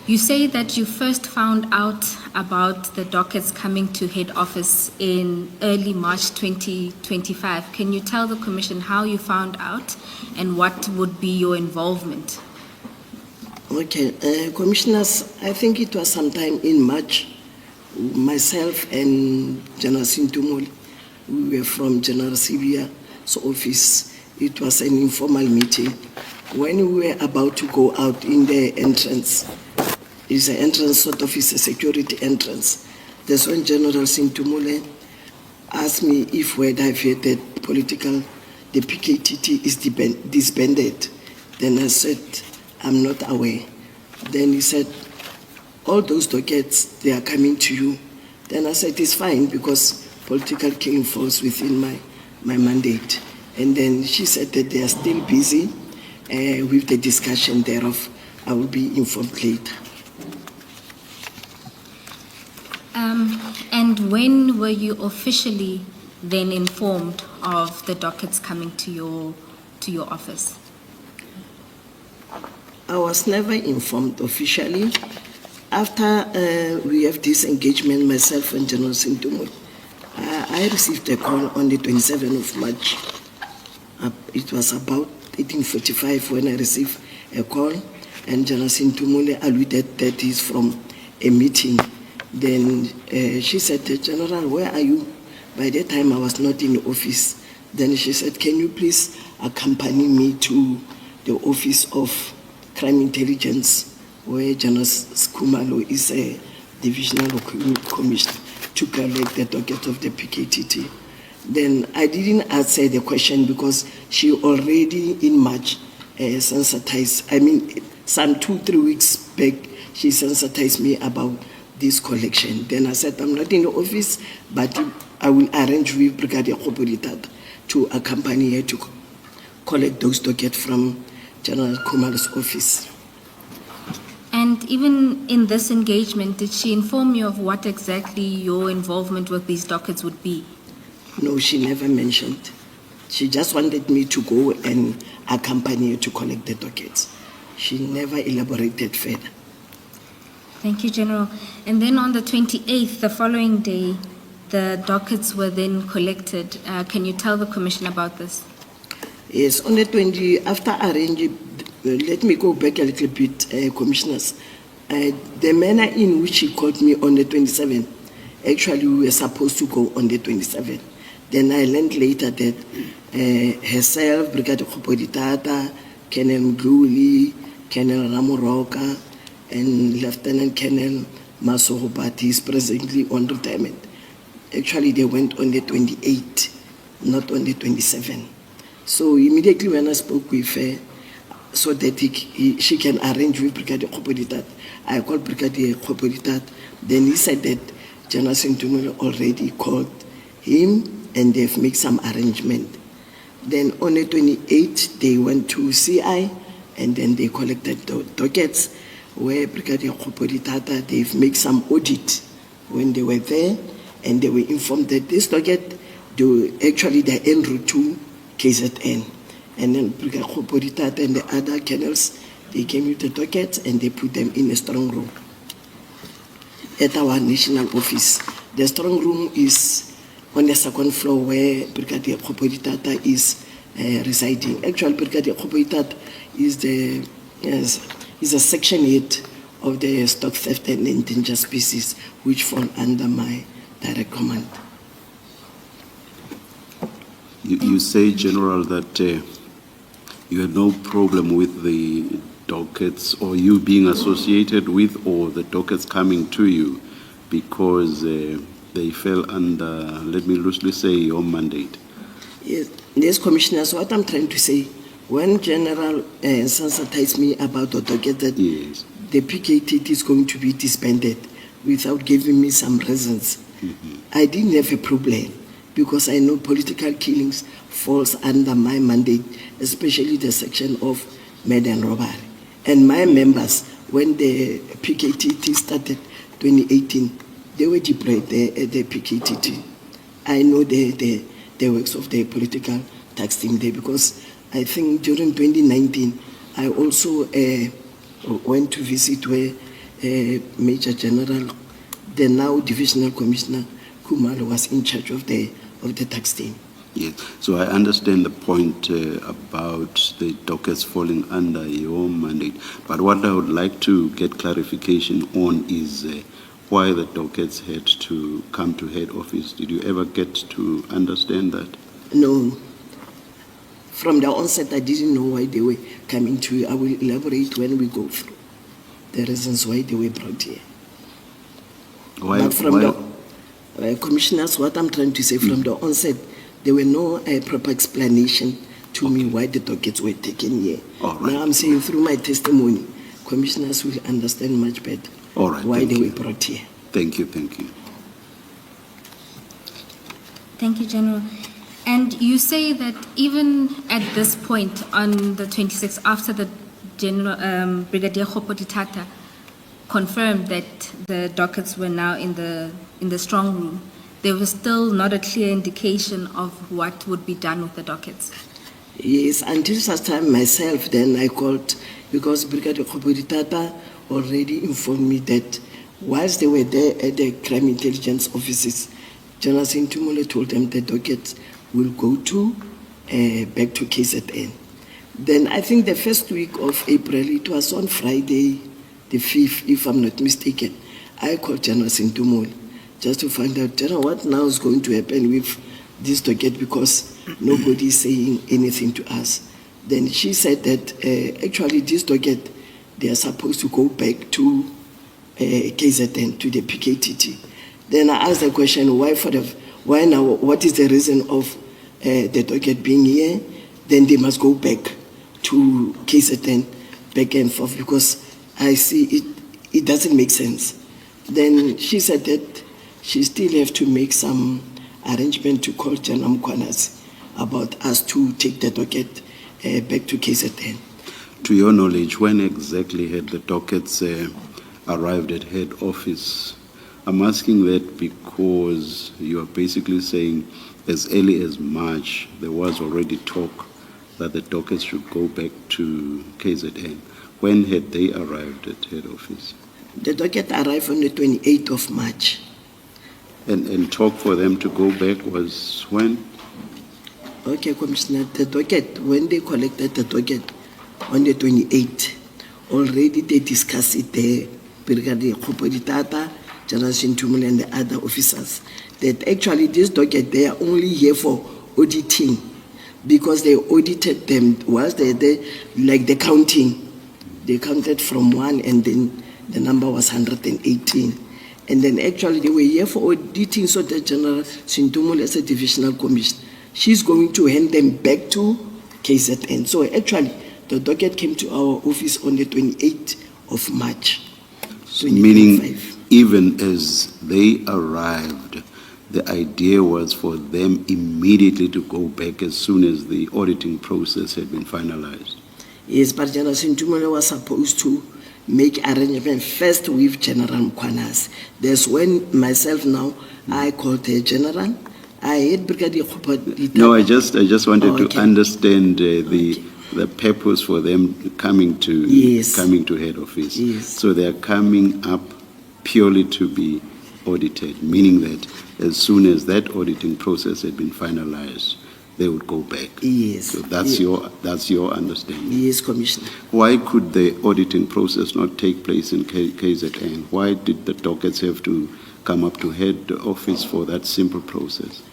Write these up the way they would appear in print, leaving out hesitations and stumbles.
You say that you first found out about the dockets coming to head office in early March 2025. Can you tell the Commission how you found out and what would be your involvement? Okay, Commissioners, I think it was sometime in March. Myself and General Sintumoli, we were from General Sibia's office. It was an informal meeting. When we were about to go out in the entrance, it's an entrance, sort of is a security entrance. That's when General Sintumoli asked me if whether I've heard that the PKTT is disbanded. Then I said, I'm not aware. Then he said, all those dockets, they are coming to you. Then I said, it's fine because political killing falls within my mandate. And then she said that they are still busy with the discussion thereof. I will be informed later. And when were you officially then informed of the dockets coming to your office? I was never informed officially. After we have this engagement, myself and General Sintumoli, I received a call on the 27th of March. It was about 18:45 when I received a call, and General Sintumoli alluded that he's from a meeting. Then she said, General, where are you? By that time, I was not in the office. Then she said, can you please accompany me to the Office of Crime Intelligence, where General Skumalo is a divisional commissioner, to collect the docket of the PKTT. Then I didn't answer the question because she already in March sensitized, some 2-3 weeks back, she sensitized me about this collection. Then I said, I'm not in the office, but I will arrange with Brigadier Khopolitata to accompany her to collect those dockets from General Kumalo's office. And even in this engagement, did she inform you of what exactly your involvement with these dockets would be? No, she never mentioned. She just wanted me to go and accompany her to collect the dockets. She never elaborated further. Thank you, General. And then on the 28th, the following day, the dockets were then collected. Can you tell the Commission about this? Yes, on the 20th, after arranging, let me go back a little bit, Commissioners. The manner in which she called me on the 27th, actually we were supposed to go on the 27th. Then I learned later that herself, Brigadier Khopolitata, Colonel Ndalo, Colonel Ramafoko, and Lieutenant Colonel Masohobati is presently on retirement. Actually, they went on the 28th, not on the 27th. So immediately when I spoke with her, so that she can arrange with Brigadier Khopolitata, I called Brigadier Khopolitata. Then he said that General Sintumoli already called him and they've made some arrangement. Then on the 28th, they went to CI and then they collected the dockets where Brigadier Khopolitata, they've made some audit when they were there, and they were informed that this docket, actually they're en route to KZN. And then Brigadier Khopolitata and the other colonels, they came with the dockets and they put them in a strong room at our national office. The strong room is on the second floor where Brigadier Khopolitata is residing. Actually, Brigadier Khopolitata is a section head of the stock theft and endangered species, which fall under my direct command. You say, General, that you had no problem with the dockets or you being associated with or the dockets coming to you because they fell under, let me loosely say, your mandate. Yes, Commissioners, what I'm trying to say, when General sensitized me about the docket that yes, the PKTT is going to be disbanded without giving me some reasons, I didn't have a problem because I know political killings falls under my mandate, especially the section of murder and robbery. And my members, when the PKTT started 2018, they were deployed at the PKTT. I know the works of the political tax team there because I think during 2019, I also went to visit where Major General, the now Divisional Commissioner Kumalo was in charge of the tax team. Yes, so I understand the point about the dockets falling under your mandate, but what I would like to get clarification on is why the dockets had to come to head office. Did you ever get to understand that? No. From the onset, I didn't know why they were coming to. I will elaborate when we go through the reasons why they were brought here. But from the commissioners, what I'm trying to say, from the onset, there were no proper explanation to me why the dockets were taken here. Right. Now I'm saying through my testimony, commissioners will understand much better why they were brought here. Thank you, thank you. Thank you, General. And you say that even at this point, on the 26th, after the General Brigadier Khopoditata confirmed that the dockets were now in the strong room, there was still not a clear indication of what would be done with the dockets. Yes, until such time myself, then I called, because Brigadier Khopoditata already informed me that whilst they were there at the crime intelligence offices, General Sintumule told them the dockets will go to back to KZN. Then I think the first week of April, it was on Friday, the 5th, if I'm not mistaken, I called General Sintumule just to find out, General, what now is going to happen with this docket, because nobody is saying anything to us. Then she said that actually this docket, they are supposed to go back to KZN, to the PKTT. Then I asked the question, why now, what is the reason of the docket being here? Then they must go back to KZN, back and forth, because I see it doesn't make sense. Then she said that she still have to make some arrangement to call General Mkhwanazi about us to take the docket back to KZN. To your knowledge, when exactly had the dockets arrived at head office? I'm asking that because you are basically saying as early as March, there was already talk that the dockets should go back to KZN. When had they arrived at head office? The docket arrived on the 28th of March. And talk for them to go back was when? Okay, Commissioner, the docket, when they collected the docket on the 28th, already they discussed it there, Brigadier Khopoditata, General Sintumule and the other officers, that actually this docket, they are only here for auditing, because they audited them whilst they're there, like the counting. They counted from 1 and then the number was 118. And then actually they were here for auditing, so that General Sintumule as a divisional commissioner, she's going to hand them back to KZN. So actually the docket came to our office on the 28th of March. Meaning, even as they arrived, the idea was for them immediately to go back as soon as the auditing process had been finalized. Yes, but General Sintumule was supposed to make arrangement first with General Mkhwanazi. That's when myself now, I called the General. I had Brigadier Khopoditata. No, I just wanted to understand the purpose for them coming to head office. Yes. So they are coming up purely to be audited, meaning that as soon as that auditing process had been finalized, they would go back. Yes. So that's your understanding. Yes, Commissioner. Why could the auditing process not take place in KZN? Why did the dockets have to come up to head office for that simple process?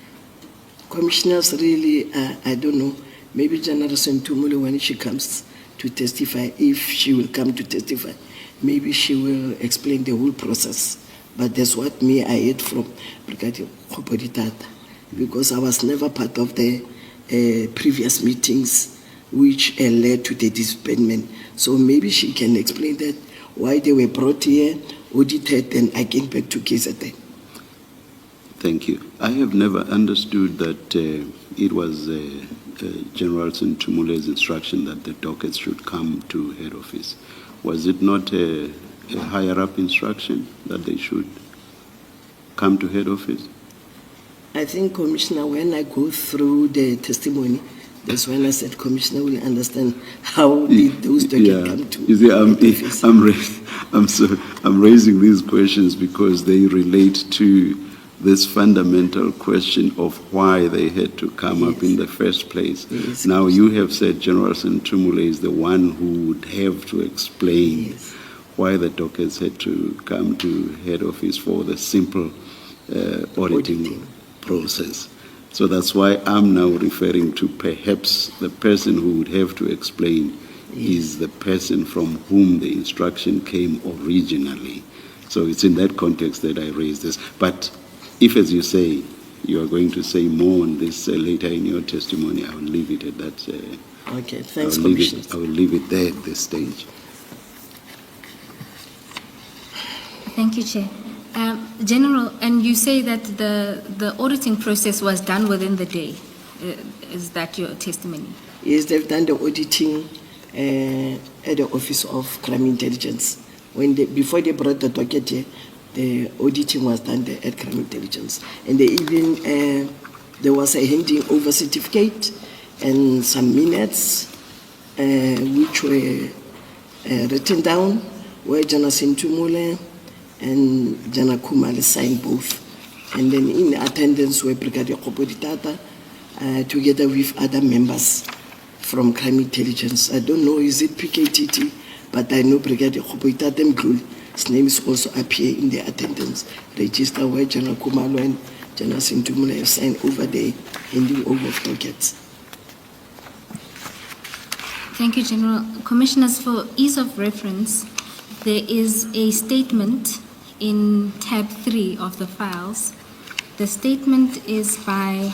Commissioners, really, I don't know. Maybe General Sintumule, when she comes to testify, if she will come to testify, maybe she will explain the whole process. But that's what I heard from Brigadier Khopoditata, because I was never part of the previous meetings which led to the disbandment. So maybe she can explain that, why they were brought here, audited, and again back to KZN. Thank you. I have never understood that it was General Sintumule's instruction that the dockets should come to head office. Was it not a higher-up instruction that they should come to head office? I think, Commissioner, when I go through the testimony, That's when I said Commissioner will understand how did those documents come to You see, the office. I'm raising these questions because they relate to this fundamental question of why they had to come up in the first place. Yes, now, you have said General Sentumule is the one who would have to explain Yes. why the dockets had to come to head office for the simple auditing process. So that's why I'm now referring to perhaps the person who would have to explain is the person from whom the instruction came originally. So it's in that context that I raised this. But if, as you say, you are going to say more on this later in your testimony, I will leave it at that. Okay, thanks, Commissioner. I will leave it there at this stage. Thank you, Chair. General, and you say that the auditing process was done within the day. Is that your testimony? Yes, they've done the auditing at the Office of Crime Intelligence. Before they brought the docket here, the auditing was done there at Crime Intelligence. And they even, there was a handing over certificate and some minutes which were written down, where Jana Sentumule and Jana Kumale signed both. And then in attendance were Brigadier Koboditata, together with other members from Crime Intelligence. I don't know, is it PKTT, but I know Brigadier Koboditata Mglul. His name is also up here in the attendance register where General Kumalo and General Sentumule have signed over there, handing over of dockets. Thank you, General. Commissioners, for ease of reference, there is a statement in tab 3 of the files. The statement is by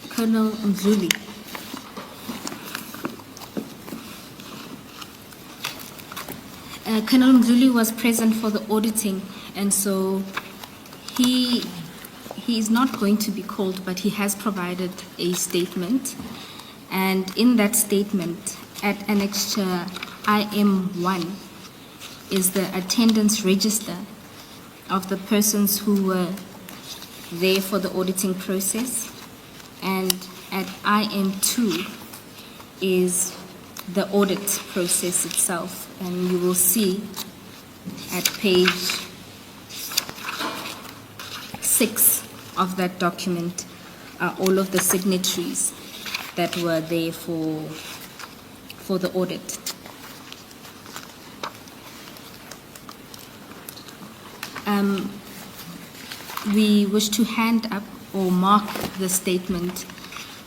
Colonel Mzuli. Colonel Ndalo was present for the auditing, and so he is not going to be called, but he has provided a statement. And in that statement, at annexure IM1, is the attendance register of the persons who were there for the auditing process. And at IM2 is the audit process itself. And you will see at page 6 of that document are all of the signatories that were there for the audit. We wish to hand up or mark the statement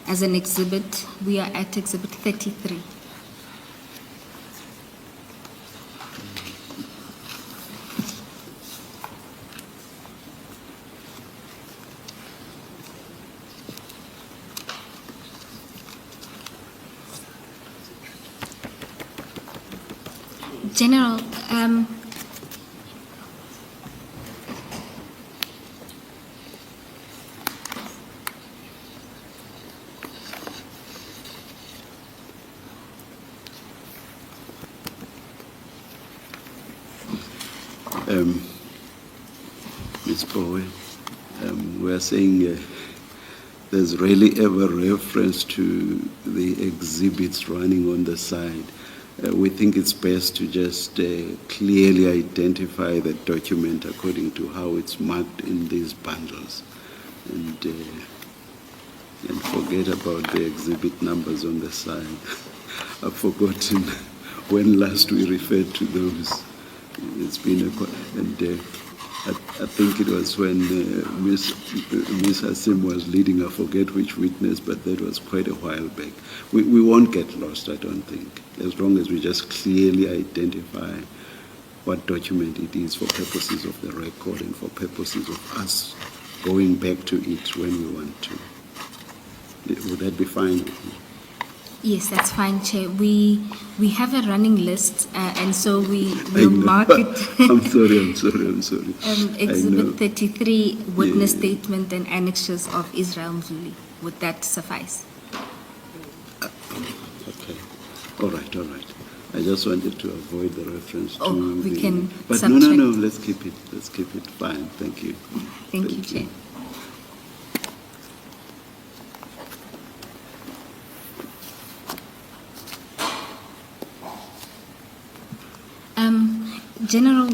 as an exhibit. We are at exhibit 33. General, Ms. Bowe, we are saying there's really ever reference to the exhibits running on the side. We think it's best to just clearly identify the document according to how it's marked in these bundles, and forget about the exhibit numbers on the side. I've forgotten when last we referred to those. It's been I think it was when Miss Hasim was leading, I forget which witness, but that was quite a while back. We won't get lost, I don't think, as long as we just clearly identify what document it is for purposes of the record and for purposes of us going back to it when we want to. Would that be fine with you? yes, that's fine, Chair. We have a running list, and so we will mark it. I'm sorry. Exhibit 33, witness statement and annexures of Israel Mzuli. Would that suffice? Okay. All right. I just wanted to avoid the reference to we can But subtract. no, let's keep it. Fine. Thank you. Thank you, Chair. General,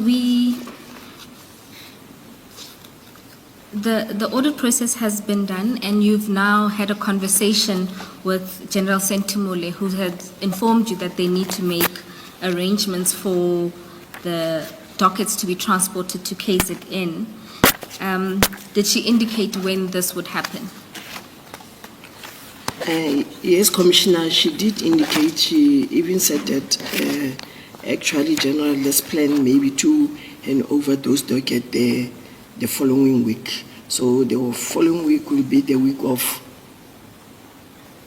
the audit process has been done, and you've now had a conversation with General Sentimole, who has informed you that they need to make arrangements for the dockets to be transported to KZN. Did she indicate when this would happen? Yes, Commissioner, she did indicate. She even said that actually, General, let's plan maybe to hand over those dockets the following week. So the following week will be the week of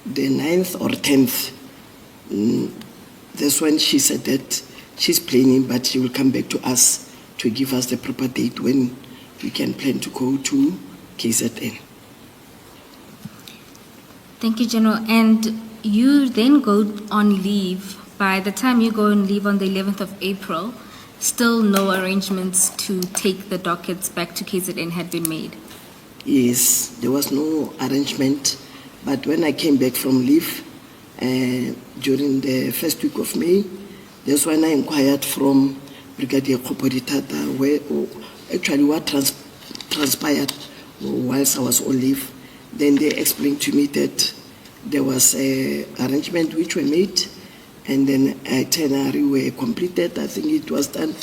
the 9th or 10th. That's when she said that she's planning, but she will come back to us to give us the proper date when we can plan to go to KZN. Thank you, General. And you then go on leave. By the time you go on leave on the 11th of April, still no arrangements to take the dockets back to KZN had been made? Yes, there was no arrangement. But when I came back from leave during the first week of May, that's when I inquired from Brigadier Kopoditata where actually what transpired whilst I was on leave. Then they explained to me that there was an arrangement which were made, and then itinerary were completed. I think it was done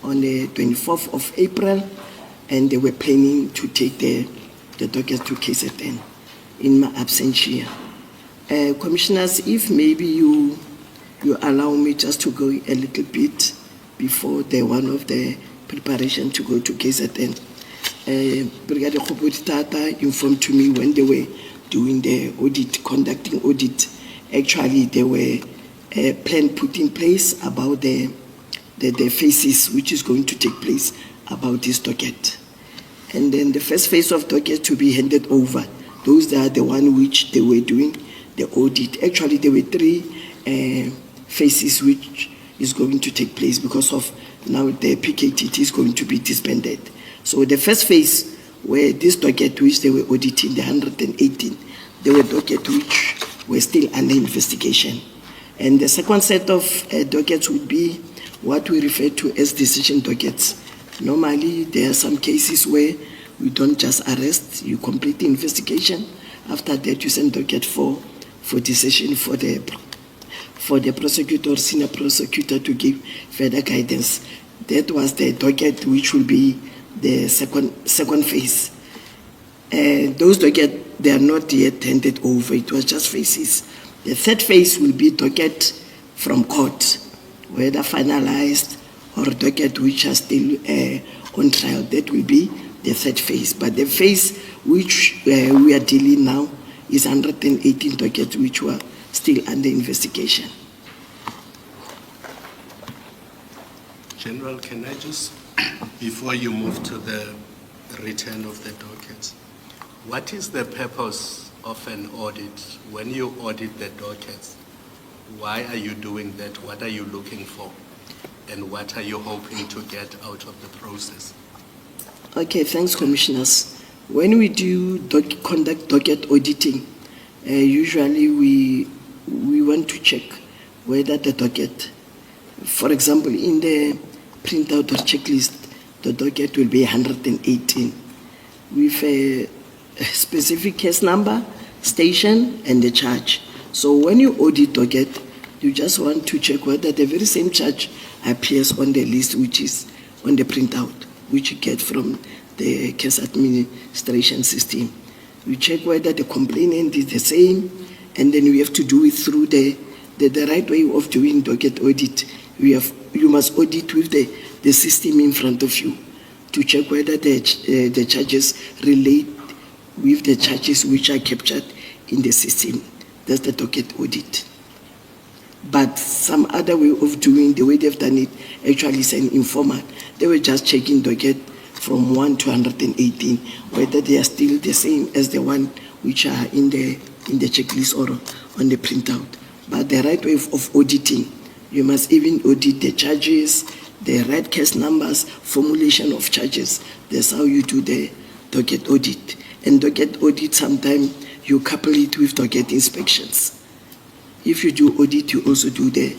on the 24th of April, and they were planning to take the dockets to KZN in my absence here. Commissioners, if maybe you allow me just to go a little bit before one of the preparation to go to KZN. Brigadier Kopoditata informed to me when they were doing the audit, conducting audit, actually there were a plan put in place about the phases which is going to take place about this docket. And then the first phase of docket to be handed over, those are the one which they were doing the audit. Actually there were 3 phases which is going to take place because of now the PKT is going to be disbanded. So the first phase where this docket which they were auditing, the 118, they were docket which were still under investigation. And the second set of dockets would be what we refer to as decision dockets. Normally there are some cases where we don't just arrest, you complete the investigation. After that you send docket for decision for the prosecutor, senior prosecutor to give further guidance. That was the docket which will be the second phase. Those dockets, they are not yet handed over. It was just phases. The third phase will be docket from court, whether finalized or docket which are still on trial. That will be the third phase. But the phase which we are dealing now is 118 dockets which were still under investigation. General, can I just, before you move to the return of the dockets, what is the purpose of an audit? When you audit the dockets, why are you doing that? What are you looking for? And what are you hoping to get out of the process? Okay, thanks, Commissioners. When we do conduct docket auditing, usually we want to check whether the docket, for example, in the printout or checklist, the docket will be 118 with a specific case number, station, and the charge. So when you audit docket, you just want to check whether the very same charge appears on the list which is on the printout, which you get from the case administration system. You check whether the complainant is the same, and then we have to do it through the right way of doing docket audit. You must audit with the system in front of you to check whether the charges relate with the charges which are captured in the system. That's the docket audit. But some other way of doing, the way they've done it, actually is an informal. They were just checking docket from 1 to 118, whether they are still the same as the one which are in the checklist or on the printout. But the right way of auditing, you must even audit the charges, the right case numbers, formulation of charges. That's how you do the docket audit. And docket audit, sometimes you couple it with docket inspections. If you do audit, you also do the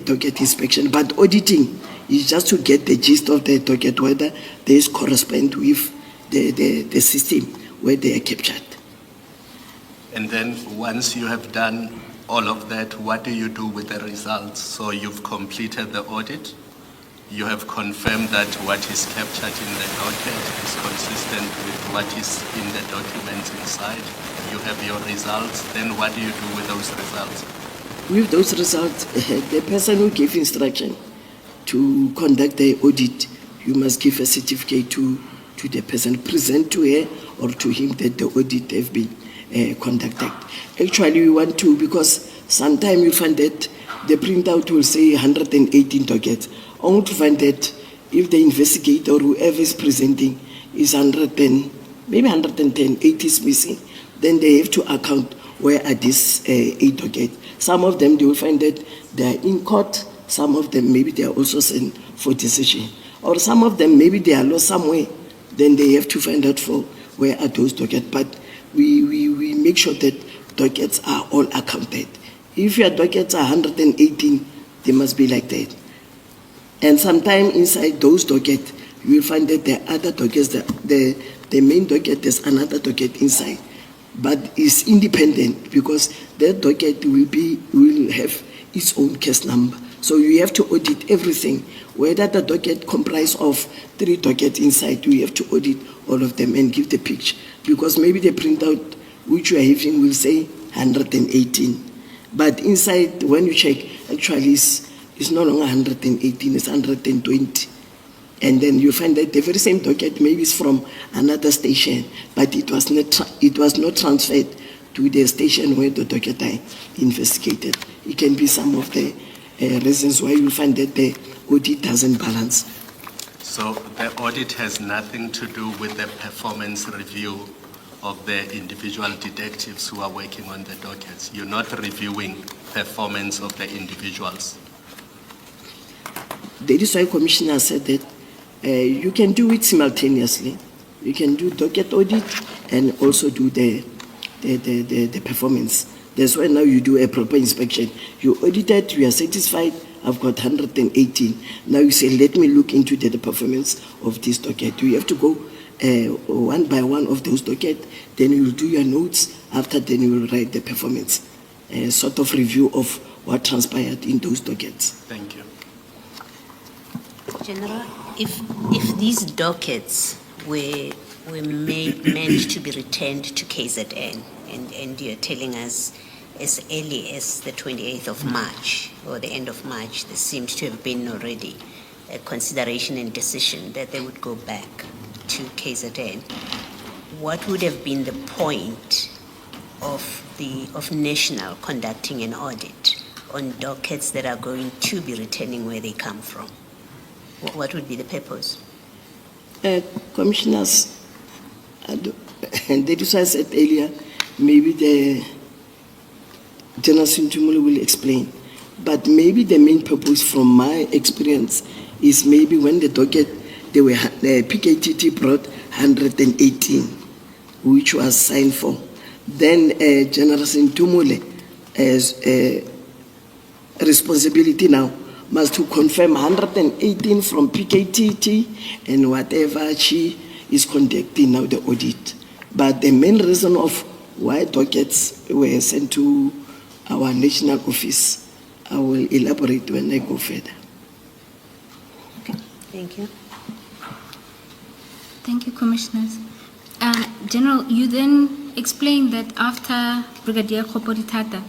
docket inspection. But auditing It's just to get the gist of the docket, whether this correspond with the system where they are captured. And then once you have done all of that, what do you do with the results? So you've completed the audit, you have confirmed that what is captured in the docket is consistent with what is in the documents inside, you have your results, then what do you do with those results? With those results, the person who gave instruction to conduct the audit, you must give a certificate to the person, present to her or to him that the audit have been conducted. Actually, we want to, because sometimes you find that the printout will say 118 dockets. Only to find that if the investigator or whoever is presenting is 110, maybe 110, 8 is missing, then they have to account where are these 8 dockets. Some of them, they will find that they are in court. Some of them, maybe they are also sent for decision. Or some of them, maybe they are lost somewhere. Then they have to find out for where are those dockets. But we make sure that dockets are all accounted. If your dockets are 118, they must be like that. And sometime inside those dockets, you will find that there are other dockets, the main docket, there's another docket inside. But it's independent because that docket will have its own case number. So you have to audit everything. Whether the docket comprises of 3 dockets inside, we have to audit all of them and give the picture. Because maybe the printout which you are having will say 118. But inside, when you check, actually it's no longer 118, it's 120. And then you find that the very same docket maybe is from another station, but it was not transferred to the station where the docket are investigated. It can be some of the reasons why you find that the audit doesn't balance. So the audit has nothing to do with the performance review of the individual detectives who are working on the dockets. You're not reviewing performance of the individuals. That is why Commissioner said that you can do it simultaneously. You can do docket audit and also do the performance. That's why now you do a proper inspection. You audit it, you are satisfied, I've got 118. Now you say, let me look into the performance of this docket. You have to go one by one of those dockets, then you will do your notes. After then you will write the performance, sort of review of what transpired in those dockets. Thank you. General, if these dockets were meant to be returned to KZN, and you're telling us as early as the 28th of March or the end of March, there seems to have been already a consideration and decision that they would go back to KZN. What would have been the point of National conducting an audit on dockets that are going to be returning where they come from? What would be the purpose? Commissioners, and that is why I said earlier, maybe the General Sintumule will explain. But maybe the main purpose from my experience is maybe when the docket, the PKTT brought 118, which was signed for. Then General Sintumule has a responsibility now must to confirm 118 from PKTT and whatever she is conducting now the audit. But the main reason of why dockets were sent to our national office, I will elaborate when I go further. Okay, thank you. Thank you, Commissioners. General, you then explained that after Brigadier Khoporitata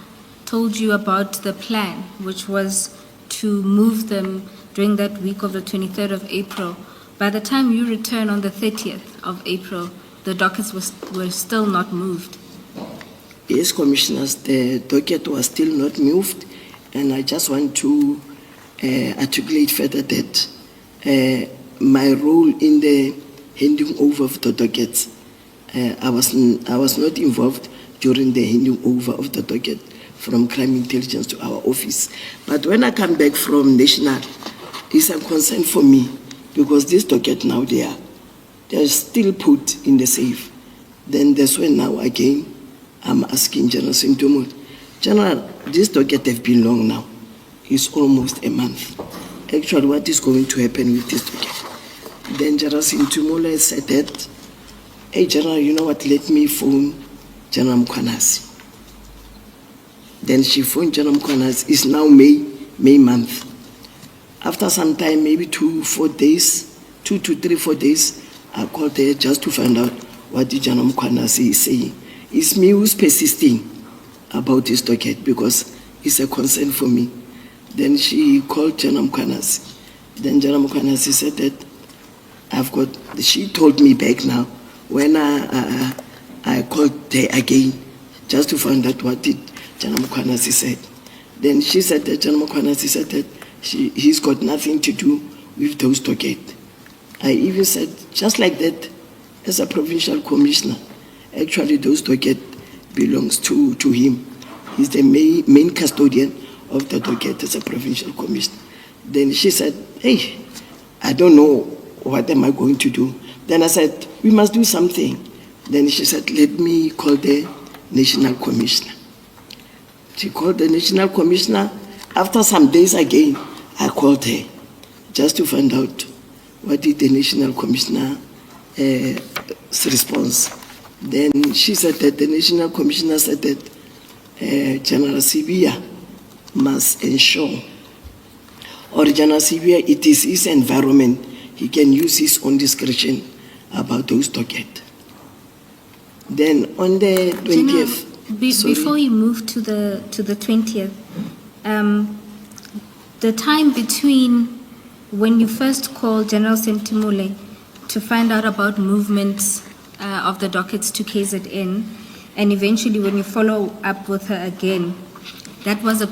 told you about the plan, which was to move them during that week of the 23rd of April, by the time you return on the 30th of April, the dockets were still not moved. Yes, Commissioners, the docket was still not moved, and I just want to articulate further that my role in the handing over of the dockets, I was not involved during the handing over of the docket from crime intelligence to our office. But when I come back from national, it's a concern for me because this docket now they're still put in the safe. Then that's when now again I'm asking General Sintumule, General, this docket have been long now. It's almost a month. actually what is going to happen with this docket. Then General Sintumule said that, hey General, you know what, let me phone General Mkhwanazi. Then she phoned General Mkhwanazi. It's now May month. After some time, maybe 2 to 4 days, I called her just to find out what the General Mkhwanazi is saying. It's me who's persisting about this docket because it's a concern for me. Then she called General Mkhwanazi. Then General Mkhwanazi said that she told me back now when I called her again just to find out what did General Mkhwanazi said. Then she said that General Mkhwanazi said that he's got nothing to do with those dockets. I even said, just like that, as a provincial commissioner, actually those dockets belongs to him. He's the main custodian of the docket as a provincial commissioner. Then she said, hey, I don't know what am I going to do. Then I said, we must do something. Then she said, let me call the national commissioner. She called the national commissioner. After some days again, I called her just to find out what did the national commissioner response. Then she said that the national commissioner said that General Sibia must ensure, or General Sibia, it is his environment, he can use his own discretion about those dockets. Then on the 20th... Before you move to the 20th, the time between when you first called General Sentimule to find out about movements of the dockets to KZN, and eventually when you follow up with her again, that was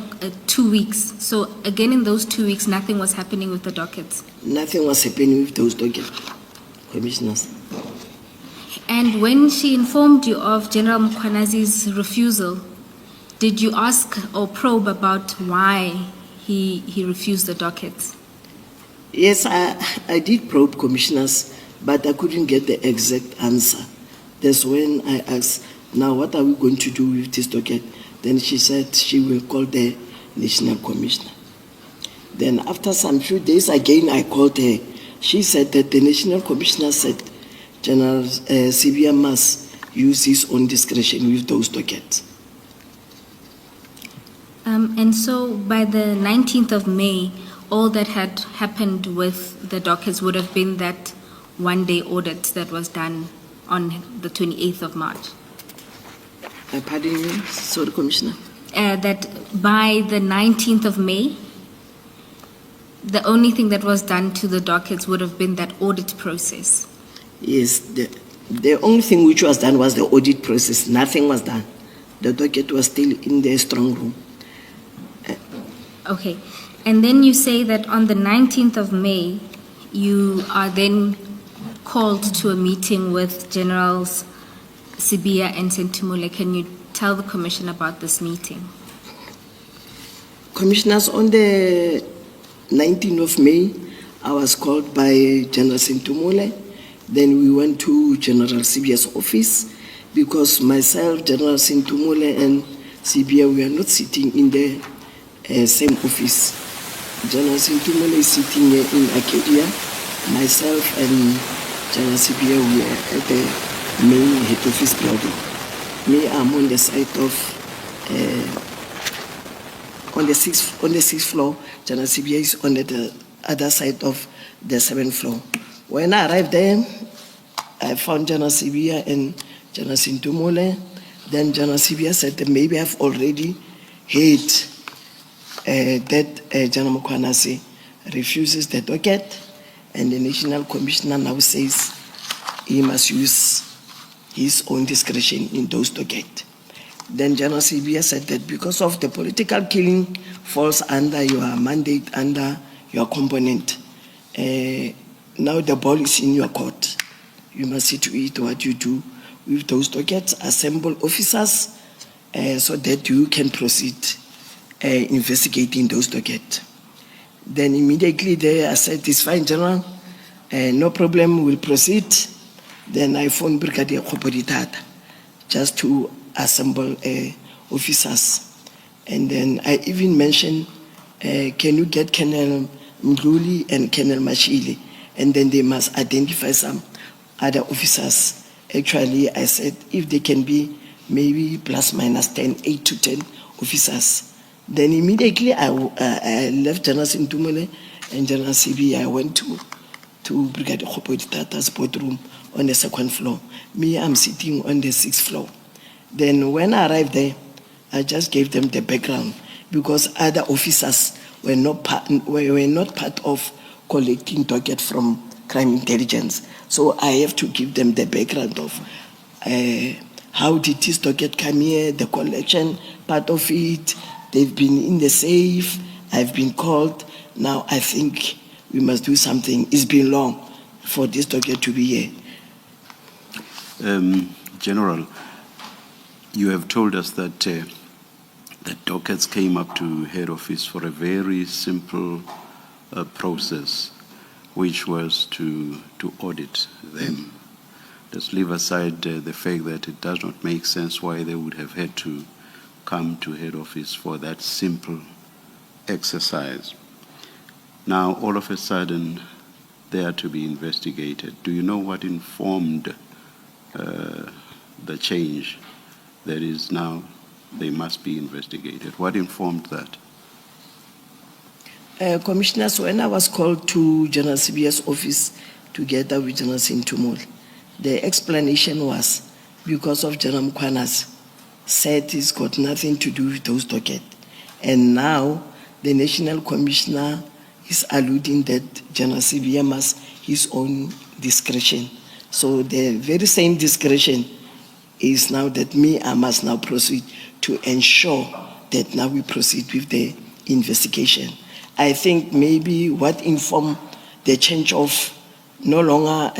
2 weeks. So again, in those 2 weeks, nothing was happening with the dockets. Nothing was happening with those dockets, commissioners. And when she informed you of General Mkhwanazi's refusal, did you ask or probe about why he refused the dockets? Yes, I did probe, commissioners, but I couldn't get the exact answer. That's when I asked, now what are we going to do with this docket? Then she said she will call the national commissioner. Then after some few days again, I called her. She said that the national commissioner said General Sibia must use his own discretion with those dockets. And so by the 19th of May, all that had happened with the dockets would have been that one-day audit that was done on the 28th of March. Pardon me, sorry, Commissioner. That by the 19th of May, the only thing that was done to the dockets would have been that audit process. Yes, the only thing which was done was the audit process. Nothing was done. The docket was still in the strong room. Okay. And then you say that on the 19th of May, you are then called to a meeting with Generals Sibia and Sentimule. Can you tell the Commission about this meeting? Commissioners, on the 19th of May, I was called by General Sentimule. Then we went to General Sibia's office because myself, General Sentimule and Sibia, we are not sitting in the same office. General Sentimule is sitting in Arcadia. Myself and General Sibia, we are at the main head office building. Me, I'm on the side of, on the sixth floor. General Sibia is on the other side of the 7th floor. When I arrived there, I found General Sibia and General Sentimule. Then General Sibia said that maybe I've already heard that General Mkhwanazi refuses the docket, and the National Commissioner now says he must use his own discretion in those dockets. Then General Sibia said that because of the political killing falls under your mandate, under your component, now the ball is in your court. You must see to it what you do with those dockets, assemble officers so that you can proceed investigating those dockets. Then immediately there I said, it's fine, General, no problem, we'll proceed. Then I phoned Brigadier Khopoditata just to assemble officers. And then I even mentioned, can you get Colonel Mdluli and Colonel Mashile, and then they must identify some other officers. Actually, I said if they can be maybe plus minus 10, 8 to 10 officers. Then immediately I left General Sintumole and General CB. I went to Brigadier Tata's boardroom on the second floor. Me, I'm sitting on the 6th floor. Then when I arrived there, I just gave them the background because other officers were not part of collecting docket from crime intelligence. So I have to give them the background of how did this docket come here, the collection part of it. They've been in the safe. I've been called. Now I think we must do something. It's been long for this docket to be here. General, you have told us that the dockets came up to head office for a very simple process, which was to audit them. Let's leave aside the fact that it does not make sense why they would have had to come to head office for that simple exercise. Now, all of a sudden, they are to be investigated. Do you know what informed the change that is now they must be investigated? What informed that? Commissioners, when I was called to General CBS office together with General Sintumol, the explanation was because of General Mkwana's said it's got nothing to do with those dockets. And now the National Commissioner is alluding that General CBM has his own discretion. So the very same discretion is now that I must now proceed to ensure that now we proceed with the investigation. I think maybe what informed the change of no longer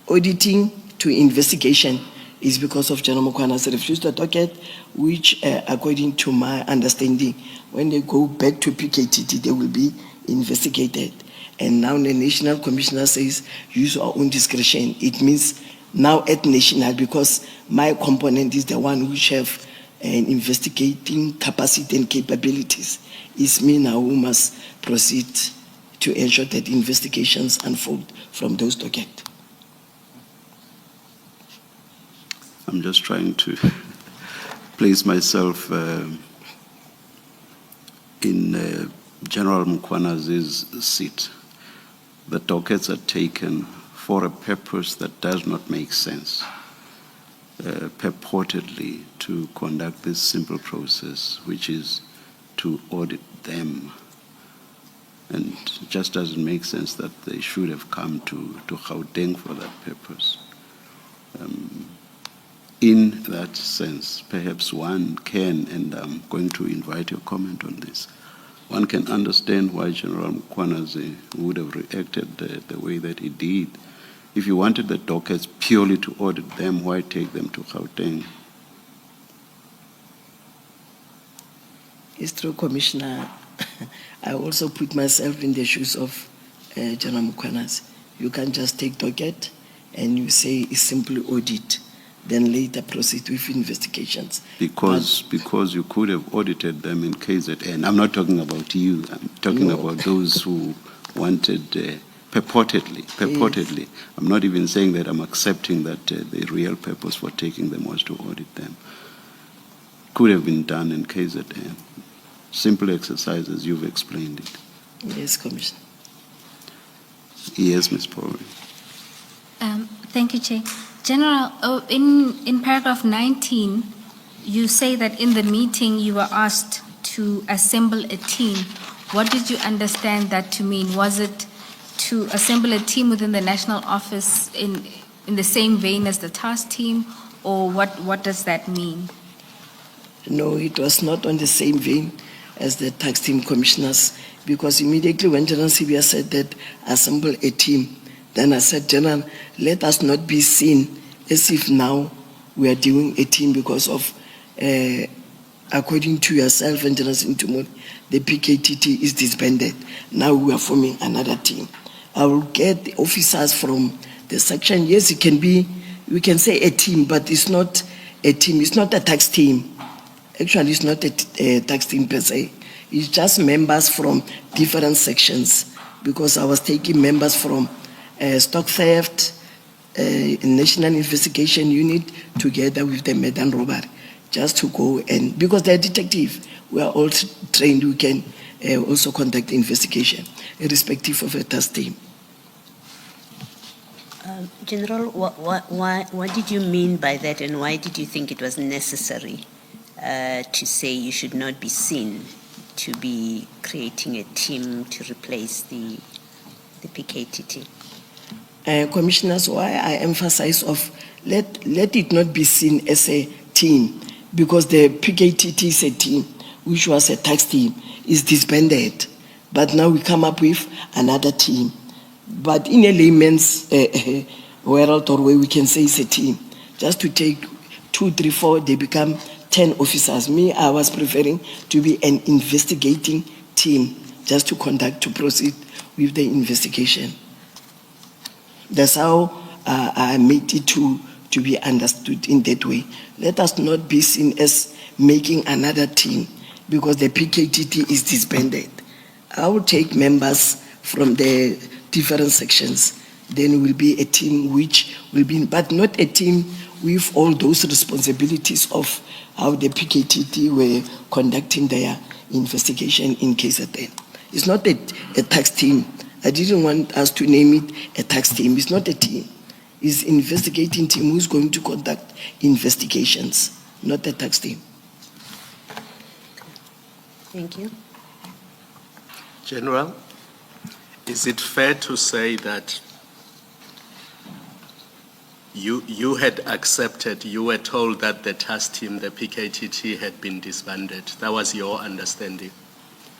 auditing to investigation is because of General Mokwana's refused to docket, which according to my understanding, when they go back to PKTT, they will be investigated. And now the National Commissioner says, use our own discretion. It means now at national, because my component is the one which have an investigating capacity and capabilities. It's me now who must proceed to ensure that investigations unfold from those dockets. I'm just trying to place myself in General Mkwana's seat. The dockets are taken for a purpose that does not make sense, purportedly to conduct this simple process, which is to audit them. And it just doesn't make sense that they should have come to Gauteng for that purpose. In that sense, perhaps one can, and I'm going to invite your comment on this, one can understand why General Mkwanazi would have reacted the way that he did. If you wanted the dockets purely to audit them, why take them to Gauteng? It's true, Commissioner. I also put myself in the shoes of General Mkwanazi. You can't just take docket and you say it's simply audit, then later proceed with investigations. Because you could have audited them in KZN. I'm not talking about you. I'm talking about those who wanted purportedly. Yes. I'm not even saying that I'm accepting that the real purpose for taking them was to audit them. Could have been done in KZN. Simple exercises, you've explained it. Yes, Commissioner. Yes, Ms. Powell. Thank you, Chair. General, in paragraph 19, you say that in the meeting you were asked to assemble a team. What did you understand that to mean? Was it to assemble a team within the national office in the same vein as the task team, or what does that mean? No, it was not on the same vein as the tax team commissioners, because immediately when General Sibia said that assemble a team, then I said, General, let us not be seen as if now we are doing a team because of, according to yourself and General Sintumon, the PKTT is disbanded. Now we are forming another team. I will get the officers from the section. Yes, it can be, we can say a team, but it's not a team. It's not a tax team. Actually, it's not a tax team per se. It's just members from different sections, because I was taking members from stock theft, National Investigation Unit, together with the Medan robbery, just to go and, because they're detective, we are all trained, we can also conduct investigation, irrespective of a task team. General, what did you mean by that, and why did you think it was necessary to say you should not be seen to be creating a team to replace the PKTT? Commissioners, why I emphasize of let it not be seen as a team, because the PKTT is a team, which was a tax team, is disbanded. But now we come up with another team. But in a layman's world or way, we can say it's a team. Just to take 2, 3, 4, they become 10 officers. Me, I was preferring to be an investigating team, just to proceed with the investigation. That's how I made it to be understood in that way. Let us not be seen as making another team, because the PKTT is disbanded. I will take members from the different sections, then it will be a team which will be, but not a team with all those responsibilities of how the PKTT were conducting their investigation in KZN. It's not a tax team. I didn't want us to name it a tax team. It's not a team. It's an investigating team who's going to conduct investigations, not a tax team. Thank you. General, is it fair to say that you had accepted, you were told that the task team, the PKTT, had been disbanded? That was your understanding,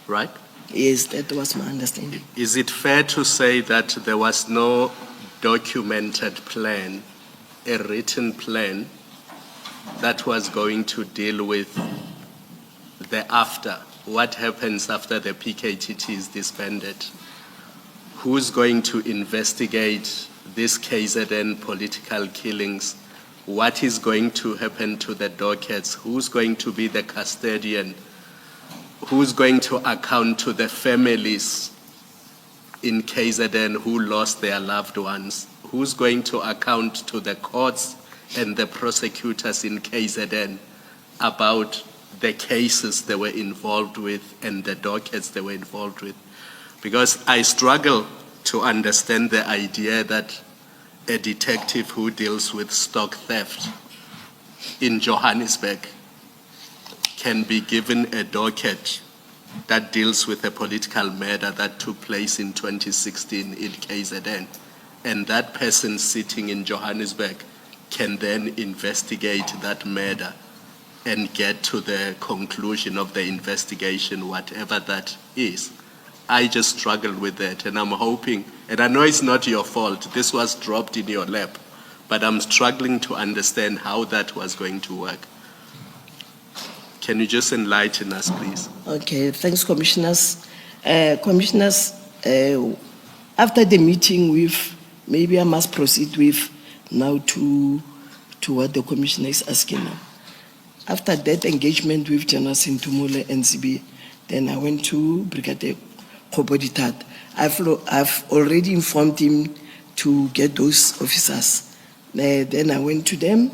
right? Yes, that was my understanding. Is it fair to say that there was no documented plan, a written plan, that was going to deal with the after? What happens after the PKTT is disbanded? Who's going to investigate these KZN political killings? What is going to happen to the dockets? Who's going to be the custodian? Who's going to account to the families in KZN who lost their loved ones? Who's going to account to the courts and the prosecutors in KZN about the cases they were involved with and the dockets they were involved with? Because I struggle to understand the idea that a detective who deals with stock theft in Johannesburg can be given a docket that deals with a political murder that took place in 2016 in KZN, and that person sitting in Johannesburg can then investigate that murder and get to the conclusion of the investigation, whatever that is. I just struggle with that, and I'm hoping, and I know it's not your fault, this was dropped in your lap, but I'm struggling to understand how that was going to work. Can you just enlighten us, please? Okay, thanks, Commissioners. Commissioners, after the meeting with, maybe I must proceed with now to what the Commissioner is asking now. After that engagement with General Sintumule and CB, then I went to Brigadier Koboditat. I've already informed him to get those officers. Then I went to them.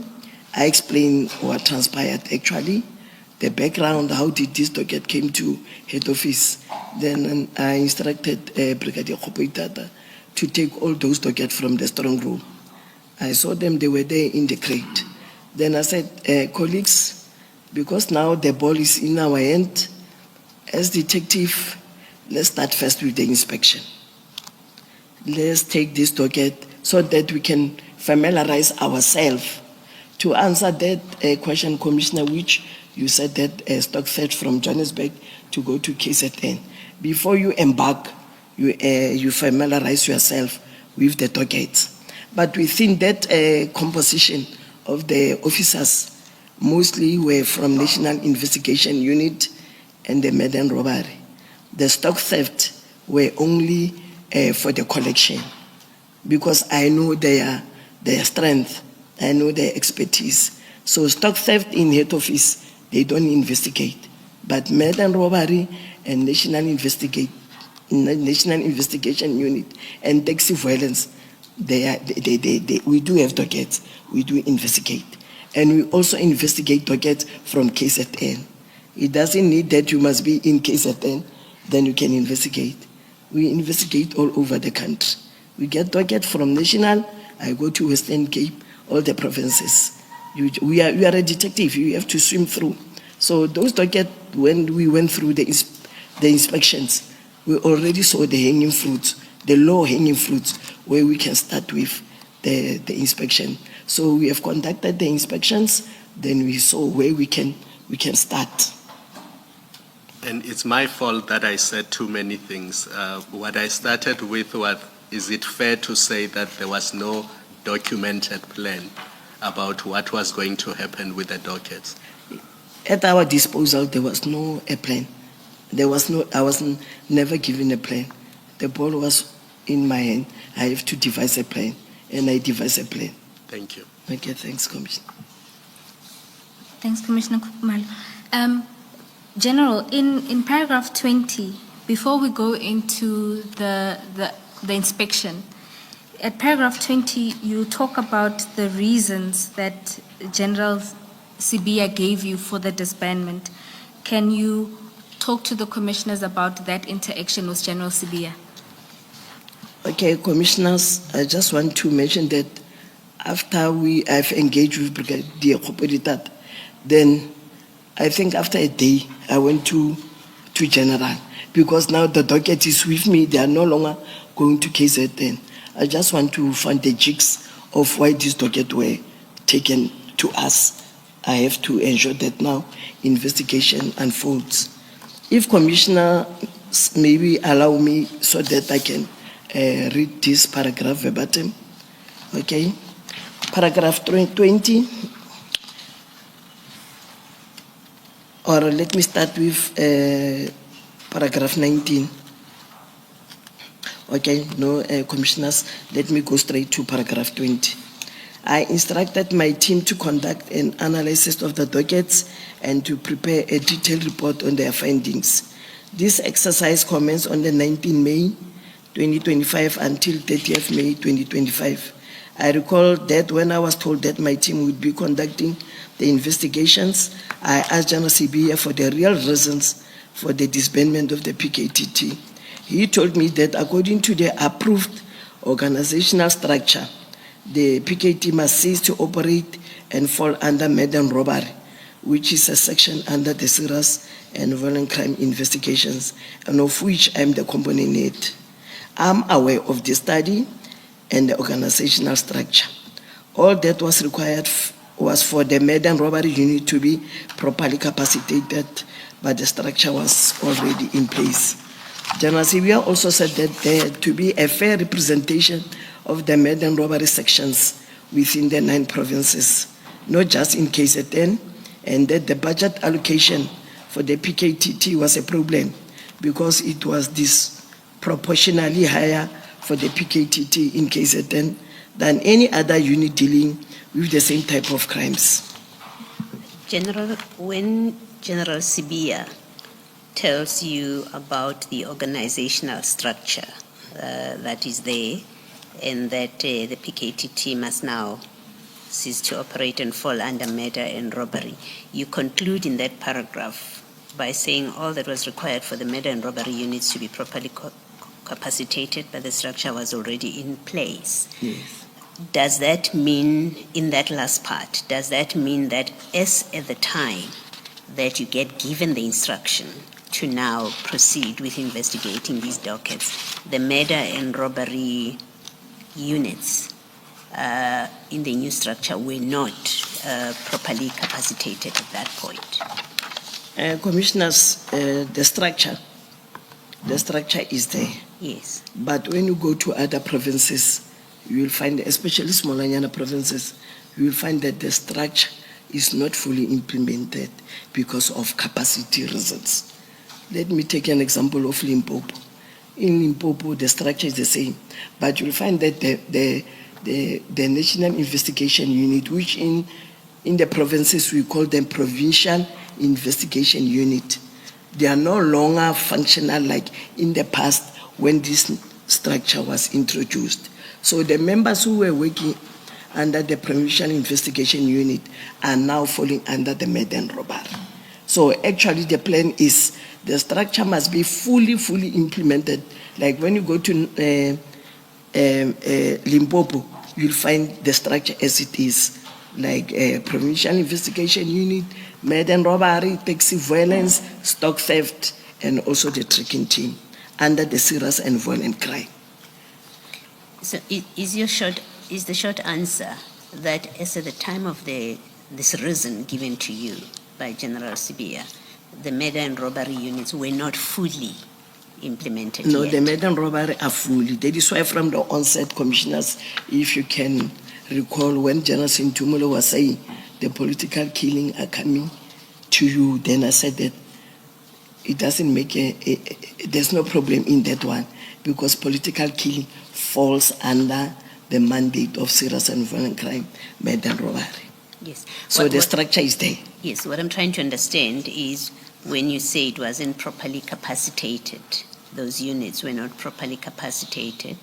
I explained what transpired actually, the background, how did this docket came to head office. Then I instructed Brigadier Koboditat to take all those dockets from the strong room. I saw them, they were there in the crate. Then I said, colleagues, because now the ball is in our hand, as detective, let's start first with the inspection. Let's take this docket so that we can familiarize ourselves. To answer that question, Commissioner, which you said that stock theft from Johannesburg to go to KZN. Before you embark, you familiarize yourself with the dockets. But within that composition of the officers, mostly were from National Investigation Unit and the Medan robbery. The stock theft were only for the collection, because I know their strength, I know their expertise. So stock theft in head office, they don't investigate. But murder and robbery and National Investigation Unit and taxi violence, we do have dockets, we do investigate. And we also investigate dockets from KZN. It doesn't need that you must be in KZN, then you can investigate. We investigate all over the country. We get docket from National, I go to Western Cape, all the provinces. You are a detective, you have to swim through. So those dockets, when we went through the inspections, we already saw the hanging fruits, the low-hanging fruits, where we can start with the inspection. So we have conducted the inspections, then we saw where we can start. And it's my fault that I said too many things. What I started with was, is it fair to say that there was no documented plan about what was going to happen with the dockets? At our disposal, there was no plan. I was never given a plan. The ball was in my hand. I have to devise a plan, and I devised a plan. Thank you. Okay, thanks, Commissioner. Thanks, Commissioner Khumalo. General, in paragraph 20, before we go into the inspection, at paragraph 20, you talk about the reasons that General Sibia gave you for the disbandment. Can you talk to the commissioners about that interaction with General Sibia? Okay, commissioners, I just want to mention that after I've engaged with Brigadier Khopoditat, then I think after a day, I went to General, because now the docket is with me, they are no longer going to KZN. I just want to find the jigs of why these dockets were taken to us. I have to ensure that now investigation unfolds. If commissioner maybe allow me so that I can read this paragraph verbatim. Okay. Paragraph 20, or let me start with paragraph 19. Okay, no, commissioners, let me go straight to paragraph 20. I instructed my team to conduct an analysis of the dockets and to prepare a detailed report on their findings. This exercise commenced on the 19th May 2025 until 30th May 2025. I recall that when I was told that my team would be conducting the investigations, I asked General Sibia for the real reasons for the disbandment of the PKTT. He told me that according to the approved organizational structure, the PKT must cease to operate and fall under murder and robbery, which is a section under the serious and violent crime investigations, and of which I'm the component head. I'm aware of the study and the organizational structure. All that was required was for the murder and robbery unit to be properly capacitated, but the structure was already in place. General Sibia also said that there had to be a fair representation of the murder and robbery sections within the 9 provinces, not just in KZN, and that the budget allocation for the PKTT was a problem because it was disproportionately higher for the PKTT in KZN than any other unit dealing with the same type of crimes. General, when General Sibia tells you about the organizational structure that is there, and that the PKTT must now cease to operate and fall under murder and robbery, you conclude in that paragraph by saying all that was required for the murder and robbery units to be properly capacitated, but the structure was already in place. Yes. Does that mean, in that last part, does that mean that as at the time that you get given the instruction to now proceed with investigating these dockets, the murder and robbery units in the new structure were not properly capacitated at that point? Commissioners, the structure is there. Yes. But when you go to other provinces, you will find, especially Smolanyana provinces, you will find that the structure is not fully implemented because of capacity reasons. Let me take an example of Limpopo. In Limpopo, the structure is the same, but you'll find that the National Investigation Unit, which in the provinces we call them Provincial Investigation Unit, They are no longer functional like in the past when this structure was introduced. So the members who were working under the Provincial Investigation Unit are now falling under the Maiden Robbery. So actually the plan is the structure must be fully implemented. Like when you go to Limpopo, you'll find the structure as it is, like Provincial Investigation Unit, Maiden Robbery, Taxi Violence, Stock Theft, and also the tracking team under the Serious and Violent Crime. So is the short answer that as at the time of this reason given to you by General Sibia, the murder and robbery units were not fully implemented No, yet? the murder and robbery are fully. That is why from the onset, commissioners, if you can recall when General Sintumulo was saying the political killing are coming to you, then I said that it doesn't make there's no problem in that one because political killing falls under the mandate of serious and violent crime, murder and robbery. Yes. So the structure is there. Yes, what I'm trying to understand is when you say it wasn't properly capacitated, those units were not properly capacitated,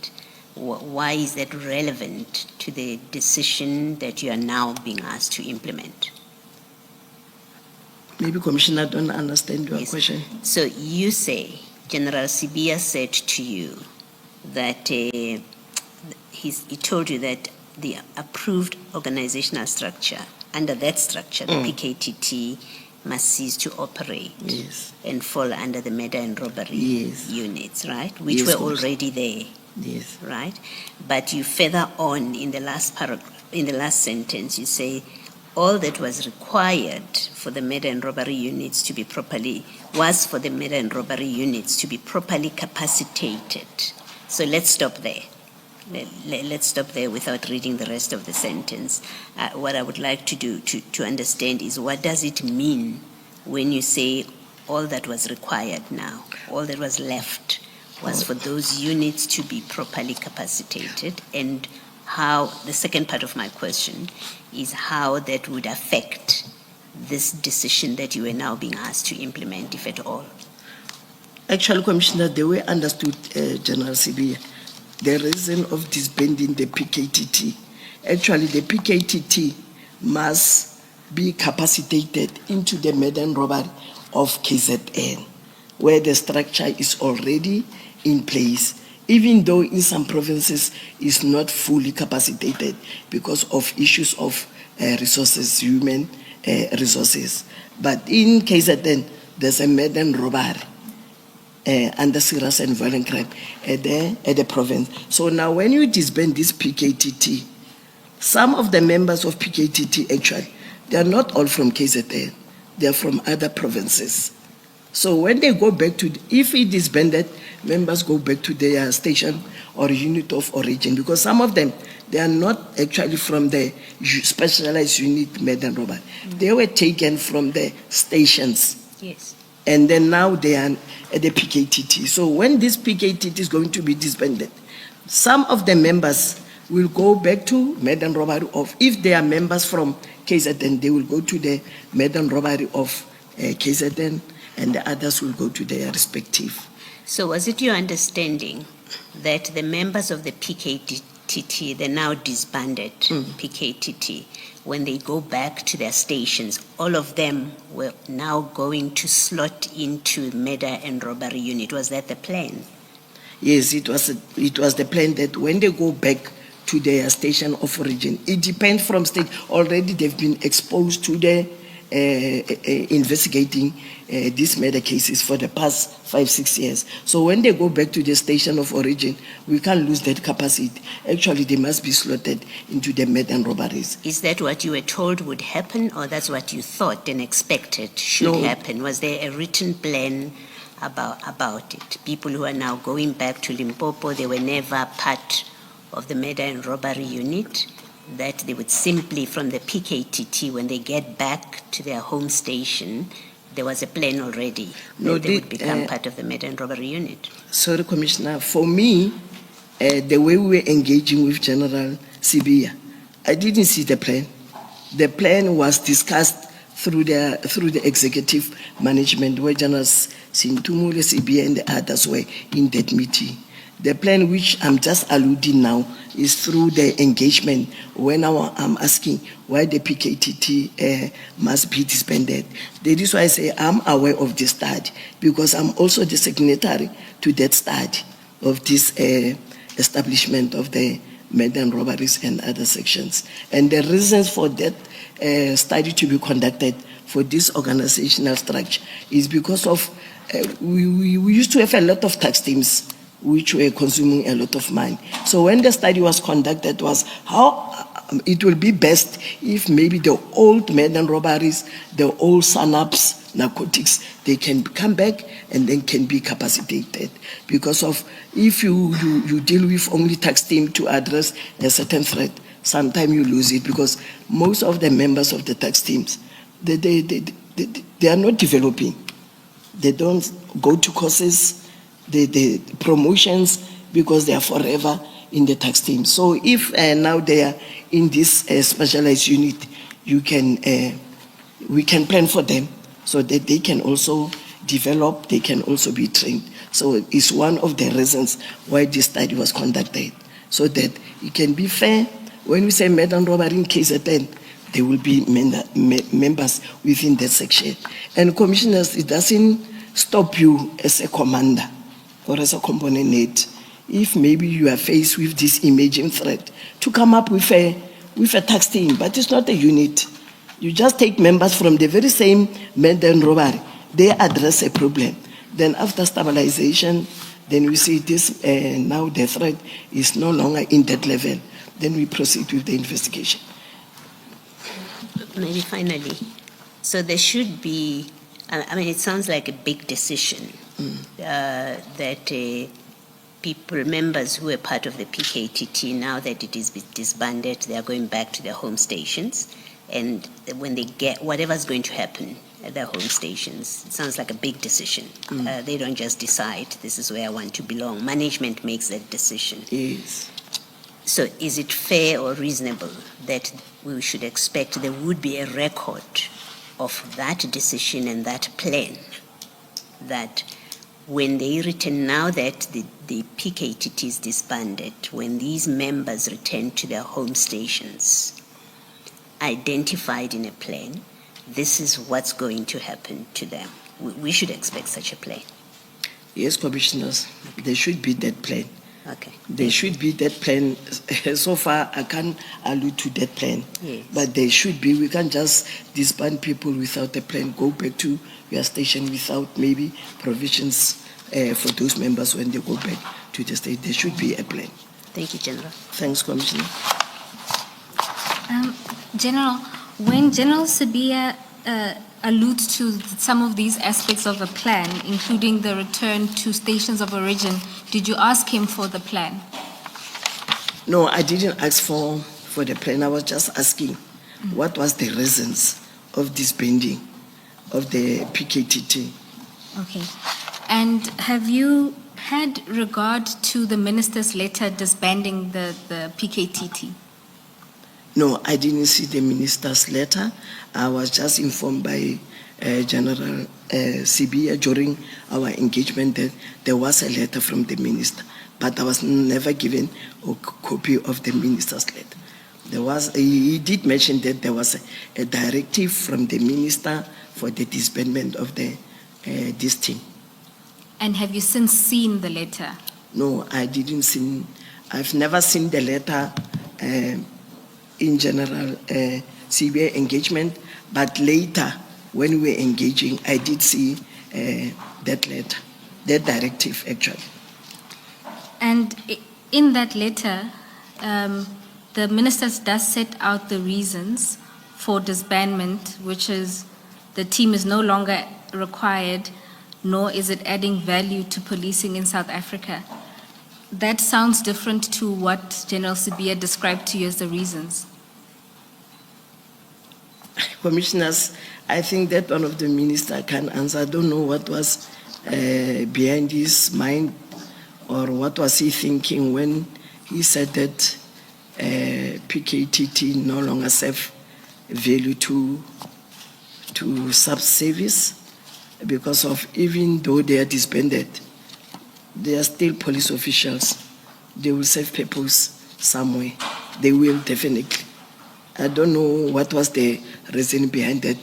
why is that relevant to the decision that you are now being asked to implement? Maybe Commissioner don't understand your Yes. question. So you say General Sibia said to you that he told you that the approved organizational structure, under that structure, the PKTT must cease to operate Yes. and fall under the murder and robbery Yes. units, right? Which Yes, were Commissioner. already there, Yes. right? But you further on in the last paragraph, in the last sentence, you say all that was required for the murder and robbery units to be properly capacitated. So let's stop there. Let's stop there without reading the rest of the sentence. What I would like to do to understand is what does it mean when you say all that was required now, all that was left was for those units to be properly capacitated, and how, the second part of my question is how that would affect this decision that you are now being asked to implement, if at all. Actually, Commissioner, the way I understood General Sibia, the reason of disbanding the PKTT, actually the PKTT must be capacitated into the murder and robbery of KZN, where the structure is already in place, even though in some provinces it's not fully capacitated because of issues of resources, human resources. But in KZN, there's a murder and robbery under serious and violent crime at the province. So now when you disband this PKTT, some of the members of PKTT actually, they are not all from KZN, they are from other provinces. So when they go back to, if it is disbanded, members go back to their station or unit of origin, because some of them, they are not actually from the specialized unit murder and robbery. They were taken from the stations. Yes. And then now they are at the PKTT. So when this PKTT is going to be disbanded, some of the members will go back to murder and robbery of, if they are members from KZN, they will go to the murder and robbery of KZN, and the others will go to their respective. So was it your understanding that the members of the PKTT, the now disbanded PKTT, when they go back to their stations, all of them were now going to slot into murder and robbery unit? Was that the plan? Yes, it was the plan that when they go back to their station of origin, it depends from state. Already they've been exposed to the investigating these murder cases for the past 5-6 years. So when they go back to the station of origin, we can't lose that capacity. Actually, they must be slotted into the murder and robberies. Is that what you were told would happen, or that's what you thought and expected should happen? Was there a written plan about it? People who are now going back to Limpopo, they were never part of the murder and robbery unit, that they would simply, from the PKTT, when they get back to their home station, there was a plan already that they would become part of the murder and robbery unit? Sorry, Commissioner. For me, the way we were engaging with General Sibia, I didn't see the plan. The plan was discussed through the executive management, where Generals Sintumule, CBA, and the others were in that meeting. The plan which I'm just alluding now is through the engagement when I'm asking why the PKTT must be disbanded. That is why I say I'm aware of this study, because I'm also the signatory to that study of this establishment of the maiden robberies and other sections. And the reasons for that study to be conducted for this organizational structure is because of we used to have a lot of tax teams which were consuming a lot of money. So when the study was conducted was how it will be best if maybe the old maiden robberies, the old sun-ups, narcotics, they can come back and then can be capacitated. Because of if you deal with only tax team to address a certain threat, sometimes you lose it, because most of the members of the tax teams, they are not developing. They don't go to courses, the promotions, because they are forever in the tax team. So if now they are in this specialized unit, we can plan for them so that they can also develop, they can also be trained. So it's one of the reasons why this study was conducted, so that it can be fair. When we say maiden robbery in KZN, there will be members within that section. And commissioners, it doesn't stop you as a commander or as a component head, if maybe you are faced with this emerging threat, to come up with a tax team, but it's not a unit. You just take members from the very same maiden robbery, they address a problem. Then after stabilization, then we see this, now the threat is no longer in that level. Then we proceed with the investigation. Maybe finally, so there should be, I mean, it sounds like a big decision that people, members who are part of the PKTT, now that it is disbanded, they are going back to their home stations. And when they get whatever's going to happen at their home stations, it sounds like a big decision. They don't just decide, this is where I want to belong. Management makes that decision. Yes. So is it fair or reasonable that we should expect there would be a record of that decision and that plan, that when they return, now that the PKTT is disbanded, when these members return to their home stations, identified in a plan, this is what's going to happen to them? We should expect such a plan. Yes, commissioners, there should be that plan. Okay. There should be that plan. So far, I can't allude to that plan. Yes. But there should be. We can't just disband people without a plan, go back to your station without maybe provisions for those members when they go back to the state. There should be a plan. Thank you, General. Thanks, Commissioner. General, when General Sabia alludes to some of these aspects of a plan, including the return to stations of origin, did you ask him for the plan? No, I didn't ask for the plan. I was just asking what was the reasons of disbanding of the PKTT. Okay. And have you had regard to the minister's letter disbanding the PKTT? No, I didn't see the minister's letter. I was just informed by General CBA during our engagement that there was a letter from the minister, but I was never given a copy of the minister's letter. He did mention that there was a directive from the minister for the disbandment of this team. And have you since seen the letter? No, I didn't see. I've never seen the letter in general CBA engagement, but later when we were engaging, I did see that letter, that directive actually. And in that letter, the minister does set out the reasons for disbandment, which is the team is no longer required, nor is it adding value to policing in South Africa. That sounds different to what General Sabia described to you as the reasons. Commissioners, I think that one of the ministers can answer. I don't know what was behind his mind or what was he thinking when he said that PKTT no longer serve value to to sub-service because of, even though they are disbanded, they are still police officials. They will serve purpose somewhere. They will definitely. I don't know what was the reason behind that.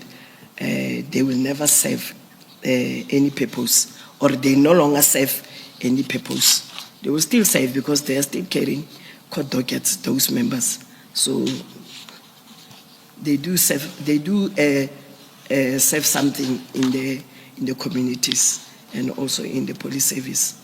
They will never serve any purpose, or they no longer serve any purpose. They will still serve because they are still carrying court dockets, those members. So they do serve. They do serve something in the communities and also in the police service.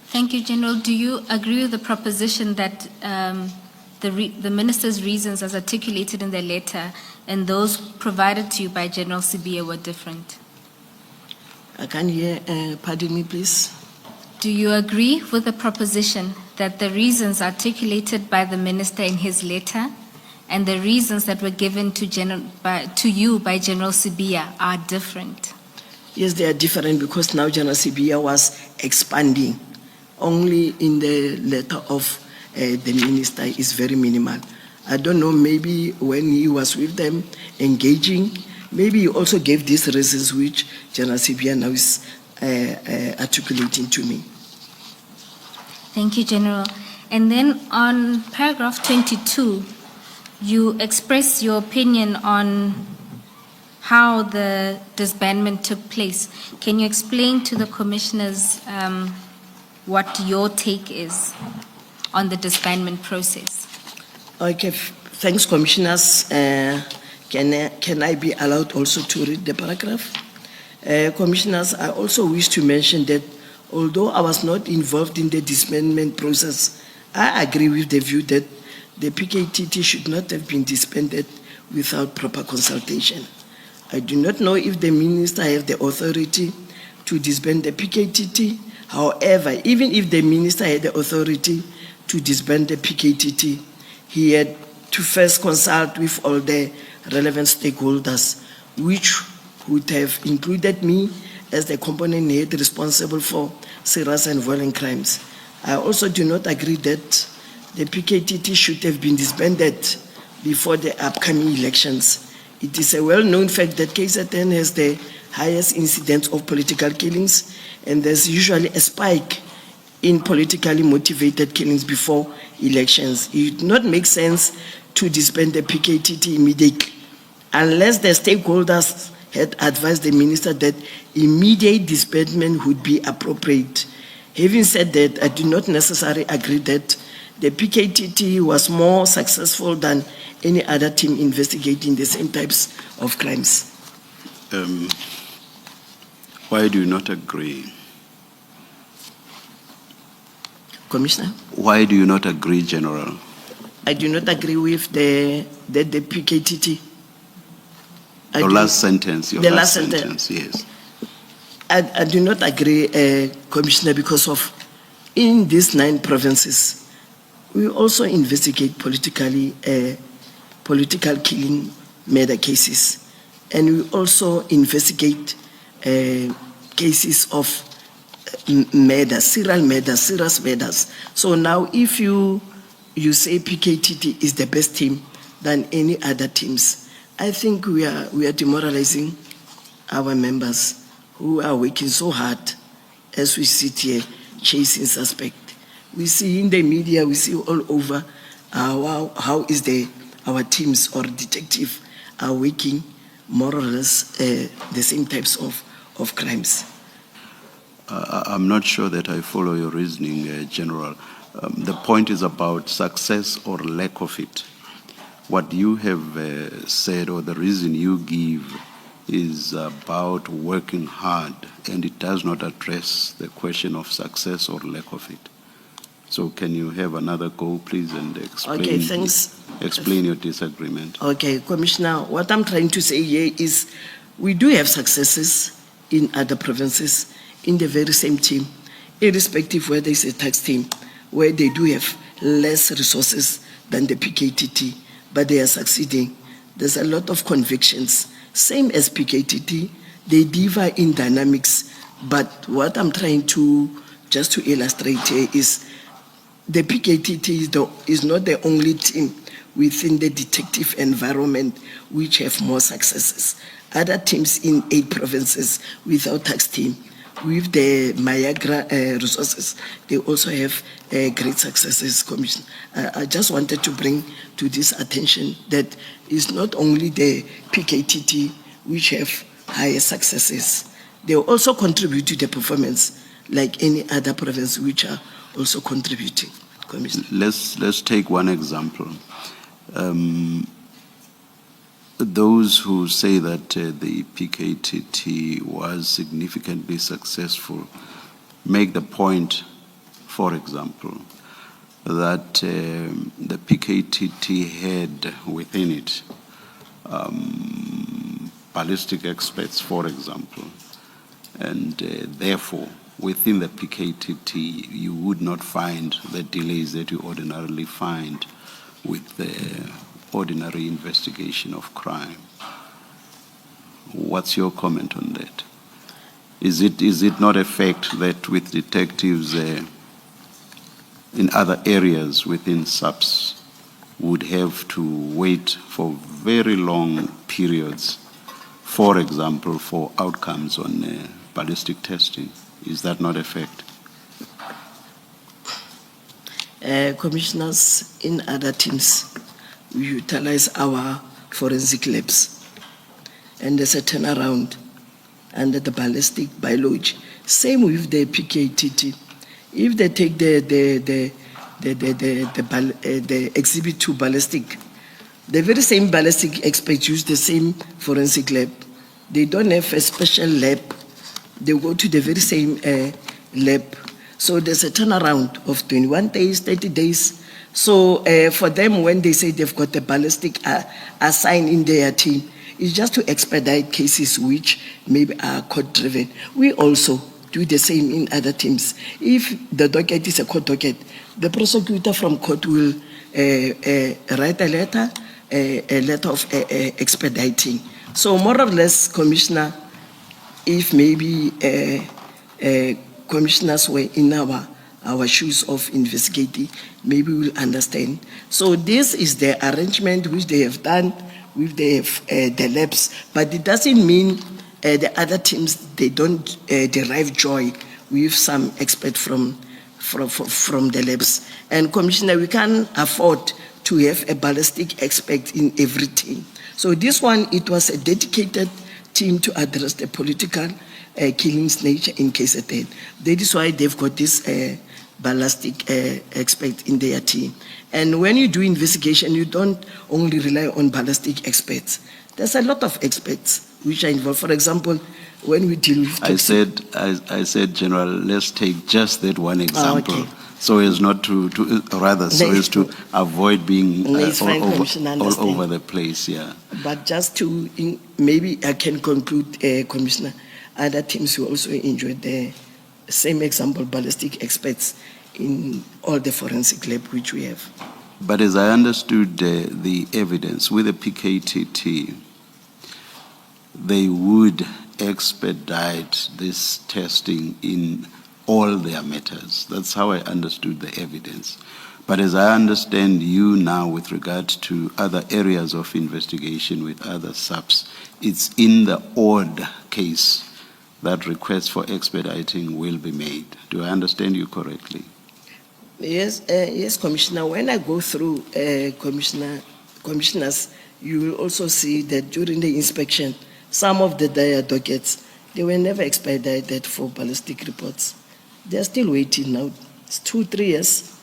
Thank you, General. Do you agree with the proposition that the minister's reasons as articulated in the letter and those provided to you by General Sibiya were different? I can't hear, pardon me, please. Do you agree with the proposition that the reasons articulated by the minister in his letter and the reasons that were given to you by General Sibiya are different? Yes, they are different because now General Sibiya was expanding. Only in the letter of the minister is very minimal. I don't know, maybe when he was with them engaging, maybe he also gave these reasons which General Sibiya now is articulating to me. Thank you, General. And then on paragraph 22, you express your opinion on how the disbandment took place. Can you explain to the commissioners what your take is on the disbandment process? Okay, thanks, commissioners. Can I be allowed also to read the paragraph? Commissioners, I also wish to mention that although I was not involved in the disbandment process, I agree with the view that the PKTT should not have been disbanded without proper consultation. I do not know if the minister has the authority to disband the PKTT. However, even if the minister had the authority to disband the PKTT, he had to first consult with all the relevant stakeholders, which would have included me as the component head responsible for serious and violent crimes. I also do not agree that the PKTT should have been disbanded before the upcoming elections. It is a well-known fact that KZN has the highest incidence of political killings, and there's usually a spike in politically motivated killings before elections. It would not make sense to disband the PKTT immediately unless the stakeholders had advised the minister that immediate disbandment would be appropriate. Having said that, I do not necessarily agree that the PKTT was more successful than any other team investigating the same types of crimes. Why do you not agree? Commissioner? Why do you not agree, General? I do not agree with the PKTT. Your last sentence, yes. I do not agree, Commissioner, because of in these 9 provinces, we also investigate political killing murder cases, and we also investigate cases of murder, serial murder, serious murders. So now, if you say PKTT is the best team than any other teams, I think we are demoralizing our members who are working so hard as we sit here chasing suspect. We see in the media, we see all over how is our teams or detective are working more or less the same types of crimes. I'm not sure that I follow your reasoning, General. The point is about success or lack of it. What you have said, or the reason you give, is about working hard, and it does not address the question of success or lack of it. So can you have another go, please, and explain, okay, thanks. Explain your disagreement? Okay, Commissioner, what I'm trying to say here is we do have successes in other provinces in the very same team, irrespective whether it's a tax team, where they do have less resources than the PKTT, but they are succeeding. There's a lot of convictions. Same as PKTT, they differ in dynamics, but what I'm trying to just to illustrate here is the PKTT is not the only team within the detective environment which have more successes. other teams in 8 provinces without tax team. With the Mayagra resources, they also have great successes, Commissioner. I just wanted to bring to this attention that it's not only the PKTT which have higher successes, they also contribute to the performance like any other province which are also contributing, Commissioner. Let's take one example. Those who say that the PKTT was significantly successful make the point, for example, that the PKTT had within it ballistic experts, for example, and therefore within the PKTT you would not find the delays that you ordinarily find with the ordinary investigation of crime. What's your comment on that? Is it not a fact that with detectives in other areas within SAPS would have to wait for very long periods, for example, for outcomes on ballistic testing? Is that not a fact? Commissioners, in other teams, we utilize our forensic labs, and there's a turnaround under the ballistic biology. Same with the PKTT. If they take the exhibit 2 ballistic, the very same ballistic experts use the same forensic lab. They don't have a special lab. They go to the very same lab. So there's a turnaround of 21 days, 30 days. So for them, when they say they've got the ballistic assigned in their team, it's just to expedite cases which maybe are court-driven. We also do the same in other teams. If the docket is a court docket, the prosecutor from court will write a letter of expediting. So more or less, Commissioner, if maybe commissioners were in our shoes of investigating, maybe we'll understand. So this is the arrangement which they have done with the labs, but it doesn't mean the other teams, they don't derive joy with some expert from the labs. And Commissioner, we can't afford to have a ballistic expert in every team. So this one, it was a dedicated team to address the political killings nature in KZN. That is why they've got this ballistic expert in their team. And when you do investigation, you don't only rely on ballistic experts. There's a lot of experts which are involved. For example, when we deal with... I said, General, let's take just that one example. Okay. So as not to avoid being all over the place, yeah. But just to, maybe I can conclude, Commissioner, other teams will also enjoy the same example, ballistic experts in all the forensic lab which we have. But as I understood the evidence with the PKTT, they would expedite this testing in all their matters. That's how I understood the evidence. But as I understand you now with regard to other areas of investigation with other SAPs, it's in the odd case that requests for expediting will be made. Do I understand you correctly? Yes, yes, Commissioner. When I go through commissioners, you will also see that during the inspection, some of the dockets, they were never expedited for ballistic reports. They're still waiting now. It's 2-3 years.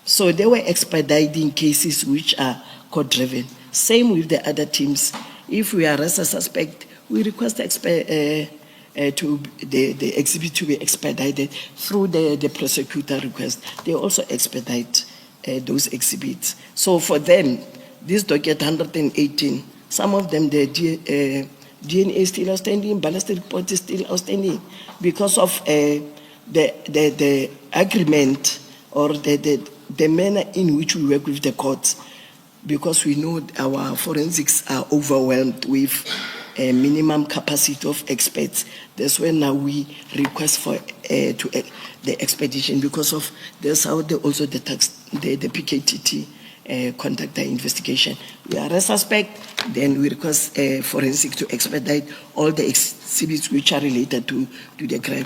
So they were expediting cases which are court-driven. Same with the other teams. If we arrest a suspect, we request the exhibit to be expedited through the prosecutor request. They also expedite those exhibits. So for them, this docket 118, some of them, the DNA is still outstanding, ballistic report is still outstanding because of the agreement or the manner in which we work with the courts, because we know our forensics are overwhelmed with a minimum capacity of experts. That's when now we request for the expedition, because of that's how also the PKTT conduct the investigation. We are a suspect, then we request forensic to expedite all the exhibits which are related to the crime.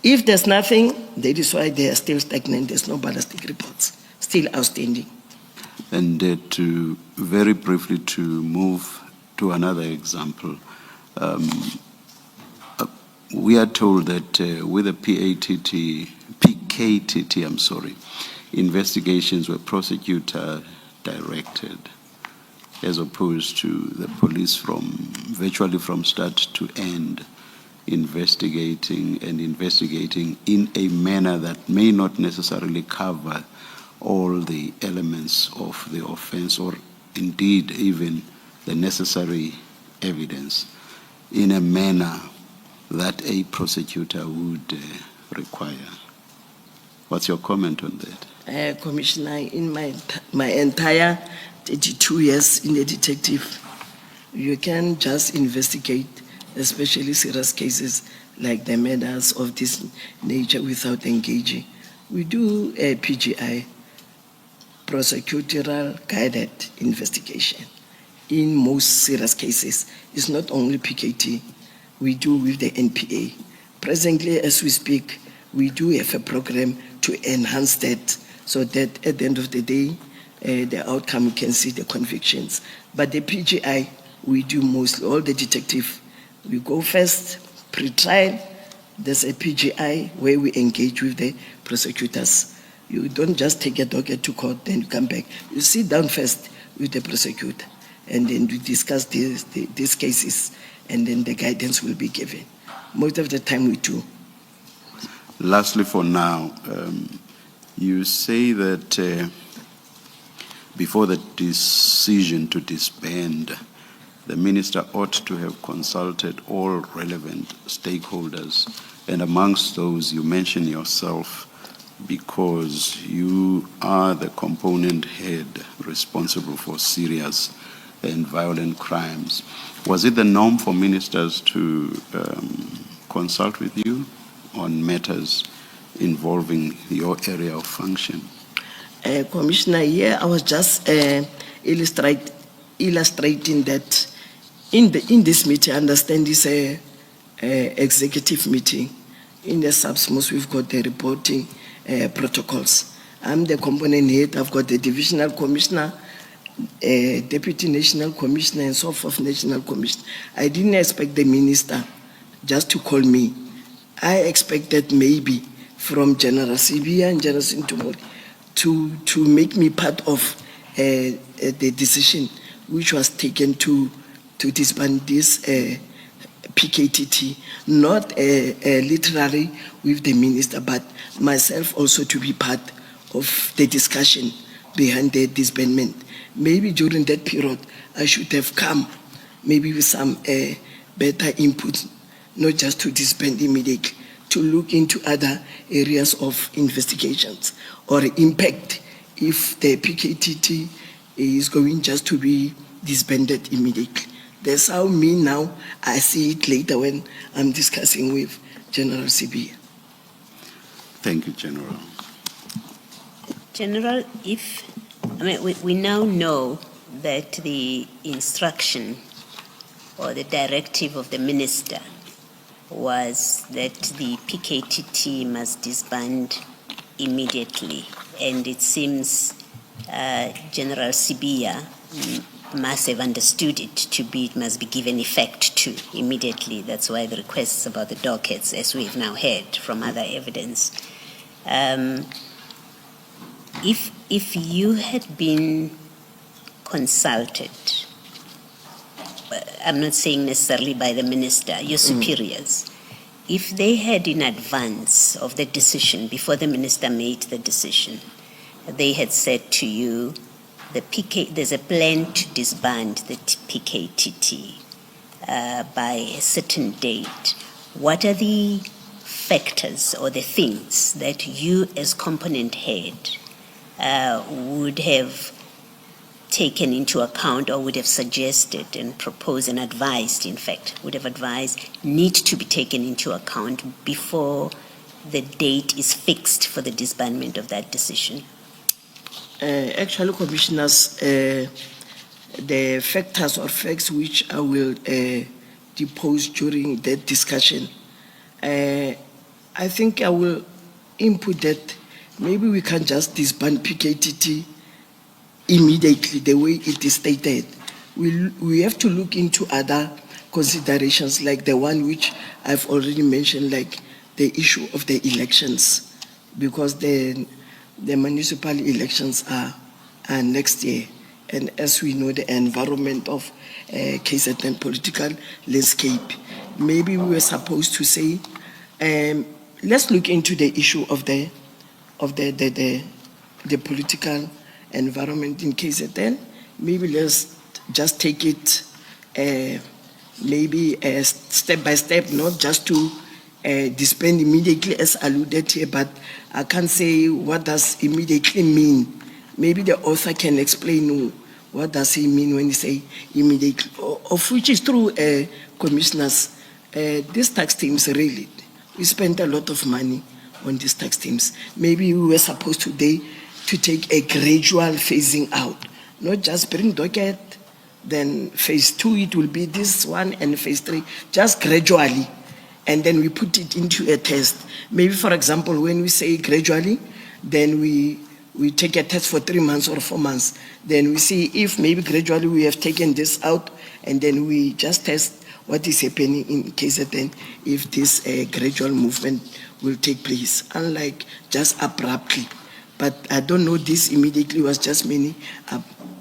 If there's nothing, that is why they are still stagnant. There's no ballistic reports still outstanding. And to very briefly to move to another example, we are told that with the PKTT, investigations were prosecutor directed, as opposed to the police virtually from start to end, investigating in a manner that may not necessarily cover all the elements of the offense or indeed even the necessary evidence in a manner that a prosecutor would require. What's your comment on that? Commissioner, in my entire 32 years in the detective, you can just investigate, especially serious cases like the murders of this nature, without engaging. We do a PGI, prosecutorial guided investigation. In most serious cases, it's not only PKT, we do with the NPA. Presently, as we speak, we do have a program to enhance that, so that at the end of the day, the outcome, you can see the convictions. But the PGI, we do mostly, all the detective, we go first, pre-trial, there's a PGI where we engage with the prosecutors. You don't just take a docket to court, then you come back. You sit down first with the prosecutor, and then we discuss these cases, and then the guidance will be given. Most of the time we do. Lastly for now, you say that before the decision to disband, the minister ought to have consulted all relevant stakeholders, and amongst those you mention yourself, because you are the component head responsible for serious and violent crimes. Was it the norm for ministers to consult with you on matters involving your area of function? Commissioner, here I was just illustrating that in this meeting, I understand this executive meeting. In the SAPSMOS, we've got the reporting protocols. I'm the component head. I've got the divisional commissioner, deputy national commissioner, and so forth, national commissioner. I didn't expect the minister just to call me. I expected maybe from General Sibia and General Sintumori to make me part of the decision which was taken to disband this PKTT, not literally with the minister, but myself also to be part of the discussion behind the disbandment. Maybe during that period, I should have come maybe with some better input, not just to disband immediately, to look into other areas of investigations or impact if the PKTT is going just to be disbanded immediately. That's how me now, I see it later when I'm discussing with General Sibia. Thank you, General. General, we now know that the instruction or the directive of the minister was that the PKTT must disband immediately, and it seems General Sibia must have understood it to be, it must be given effect to immediately. That's why the requests about the dockets, as we've now heard from other evidence. If you had been consulted, I'm not saying necessarily by the minister, your superiors, if they had in advance of the decision, before the minister made the decision, they had said to you, there's a plan to disband the PKTT by a certain date, what are the factors or the things that you as component head would have taken into account or would have suggested and proposed and advised, in fact, would have advised need to be taken into account before the date is fixed for the disbandment of that decision? Actually, commissioners, the factors or facts which I will depose during that discussion, I think I will input that maybe we can just disband PKTT immediately the way it is stated. We have to look into other considerations like the one which I've already mentioned, like the issue of the elections, because the municipal elections are next year. And as we know, the environment of KZN political landscape, maybe we were supposed to say, let's look into the issue of the political environment in KZN. Maybe let's just take it maybe step by step, not just to disband immediately as alluded here, but I can't say what does immediately mean. Maybe the author can explain what does he mean when he say immediately, of which is true, commissioners. These tax teams really, we spent a lot of money on these tax teams. Maybe we were supposed today to take a gradual phasing out, not just bring docket, then phase 2 it will be this one, and phase 3, just gradually. And then we put it into a test. Maybe, for example, when we say gradually, then we take a test for 3 months or 4 months. Then we see if maybe gradually we have taken this out, and then we just test what is happening in KZN if this gradual movement will take place, unlike just abruptly. But I don't know, this immediately was just meaning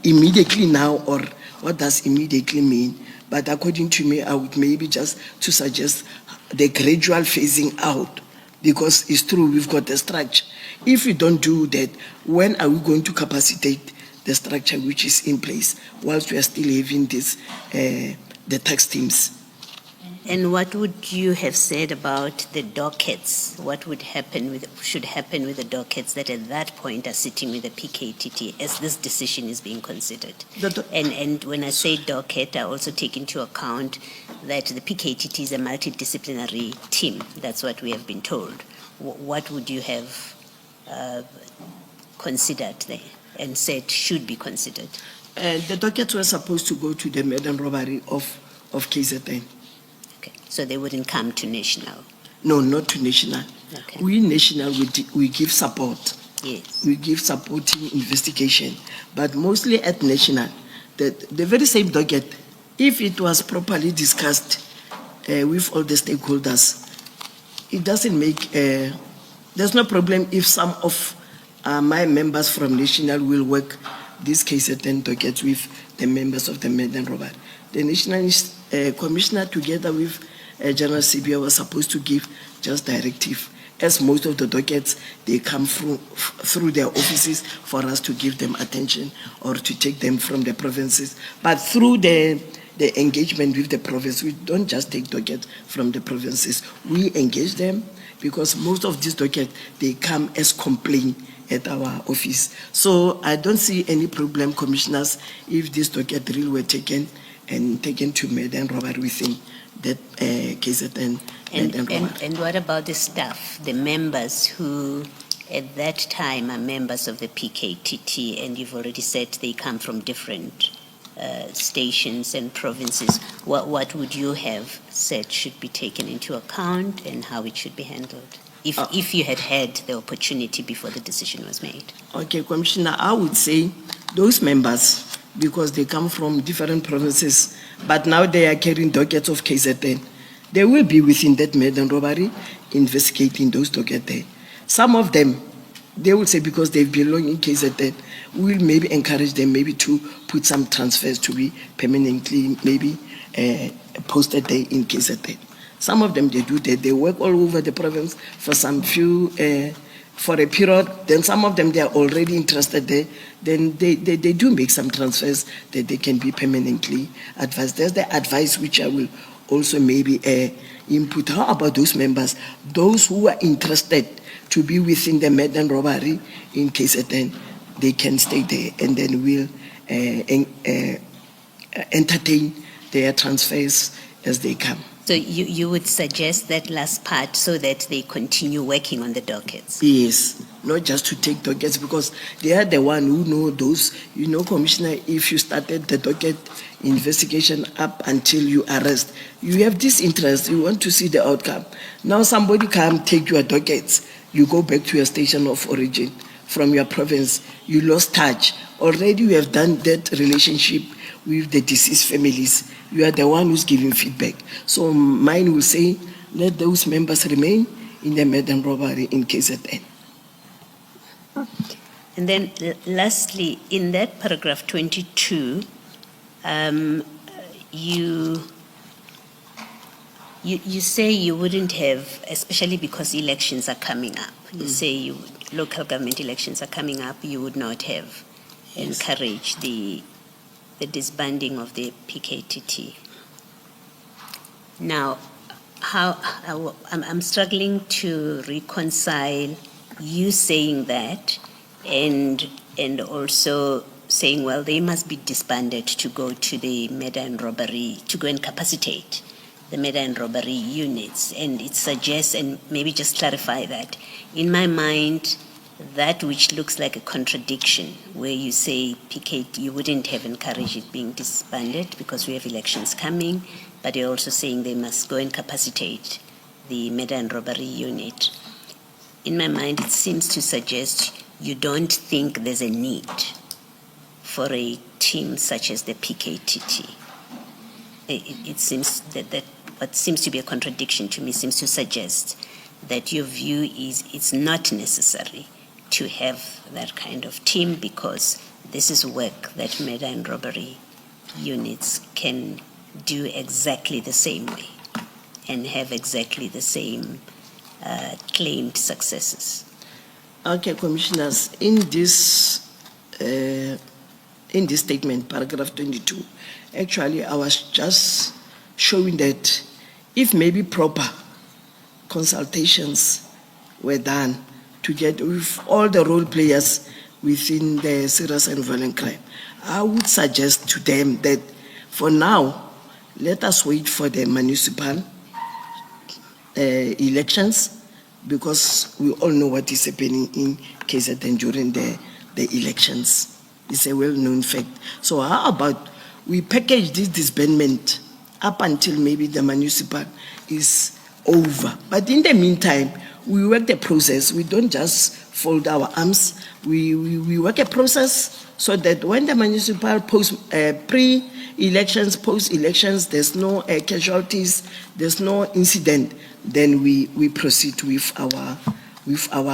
immediately now, or what does immediately mean? But according to me, I would maybe just to suggest the gradual phasing out, because it's true, we've got the structure. If we don't do that, when are we going to capacitate the structure which is in place whilst we are still having this, the tax teams? And what would you have said about the dockets? What would should happen with the dockets that at that point are sitting with the PKTT as this decision is being considered? And when I say docket, I also take into account that the PKTT is a multidisciplinary team. That's what we have been told. What would you have considered there and said should be considered? The dockets were supposed to go to the murder robbery of KZN. Okay, so they wouldn't come to national? No, not to national. Okay. We national, we give support. Yes. We give supporting investigation, but mostly at national. The very same docket, if it was properly discussed with all the stakeholders, it doesn't make, there's no problem if some of my members from national will work this case at 10 dockets with the members of the Madden Robert. The national commissioner together with General Sibia was supposed to give just directive, as most of the dockets, they come through their offices for us to give them attention or to take them from the provinces. But through the engagement with the province, we don't just take dockets from the provinces. We engage them because most of these dockets, they come as complaint at our office. So I don't see any problem, commissioners, if this docket really were taken to Madden Robert within that KZN. And what about the staff, the members who at that time are members of the PKTT, and you've already said they come from different stations and provinces? What would you have said should be taken into account and how it should be handled? If you had the opportunity before the decision was made. Okay, Commissioner, I would say those members, because they come from different provinces, but now they are carrying dockets of KZN, they will be within that Madden robbery investigating those dockets there. Some of them, they will say because they belong in KZN, we'll maybe encourage them maybe to put some transfers to be permanently maybe posted there in KZN. Some of them, they do that. They work all over the province for some few, for a period. Then some of them, they are already interested there. Then they do make some transfers that they can be permanently advised. There's the advice which I will also maybe input. How about those members? Those who are interested to be within the Madden robbery in KZN, they can stay there, and then we'll entertain their transfers as they come. So you would suggest that last part so that they continue working on the dockets? Yes, not just to take dockets, because they are the one who know those. You know, Commissioner, if you started the docket investigation up until you arrest, you have this interest, you want to see the outcome. Now somebody come take your dockets, you go back to your station of origin from your province, you lost touch. Already you have done that relationship with the deceased families. You are the one who's giving feedback. So mine will say, let those members remain in the murder and robbery in KZN. And then lastly, in that paragraph 22, you say you wouldn't have, especially because elections are coming up, you say local government elections are coming up, you would not have encouraged the disbanding of the PKTT. Now, I'm struggling to reconcile you saying that and also saying, well, they must be disbanded to go to the murder and robbery, to go and capacitate the murder and robbery units. And it suggests, and maybe just clarify that, in my mind, that which looks like a contradiction, where you say PKT, you wouldn't have encouraged it being disbanded because we have elections coming, but you're also saying they must go and capacitate the murder and robbery unit. In my mind, it seems to suggest you don't think there's a need for a team such as the PKTT. It seems that what seems to be a contradiction to me seems to suggest that your view is it's not necessary to have that kind of team because this is work that murder and robbery units can do exactly the same way and have exactly the same claimed successes. Okay, Commissioners, in this statement, paragraph 22, actually I was just showing that if maybe proper consultations were done together with all the role players within the serious and violent crime, I would suggest to them that for now, let us wait for the municipal elections, because we all know what is happening in KZN during the elections. It's a well-known fact. So how about we package this disbandment up until maybe the municipal is over. But in the meantime, we work the process. We don't just fold our arms. We work a process so that when the municipal pre-elections, post-elections, there's no casualties, there's no incident, then we proceed with our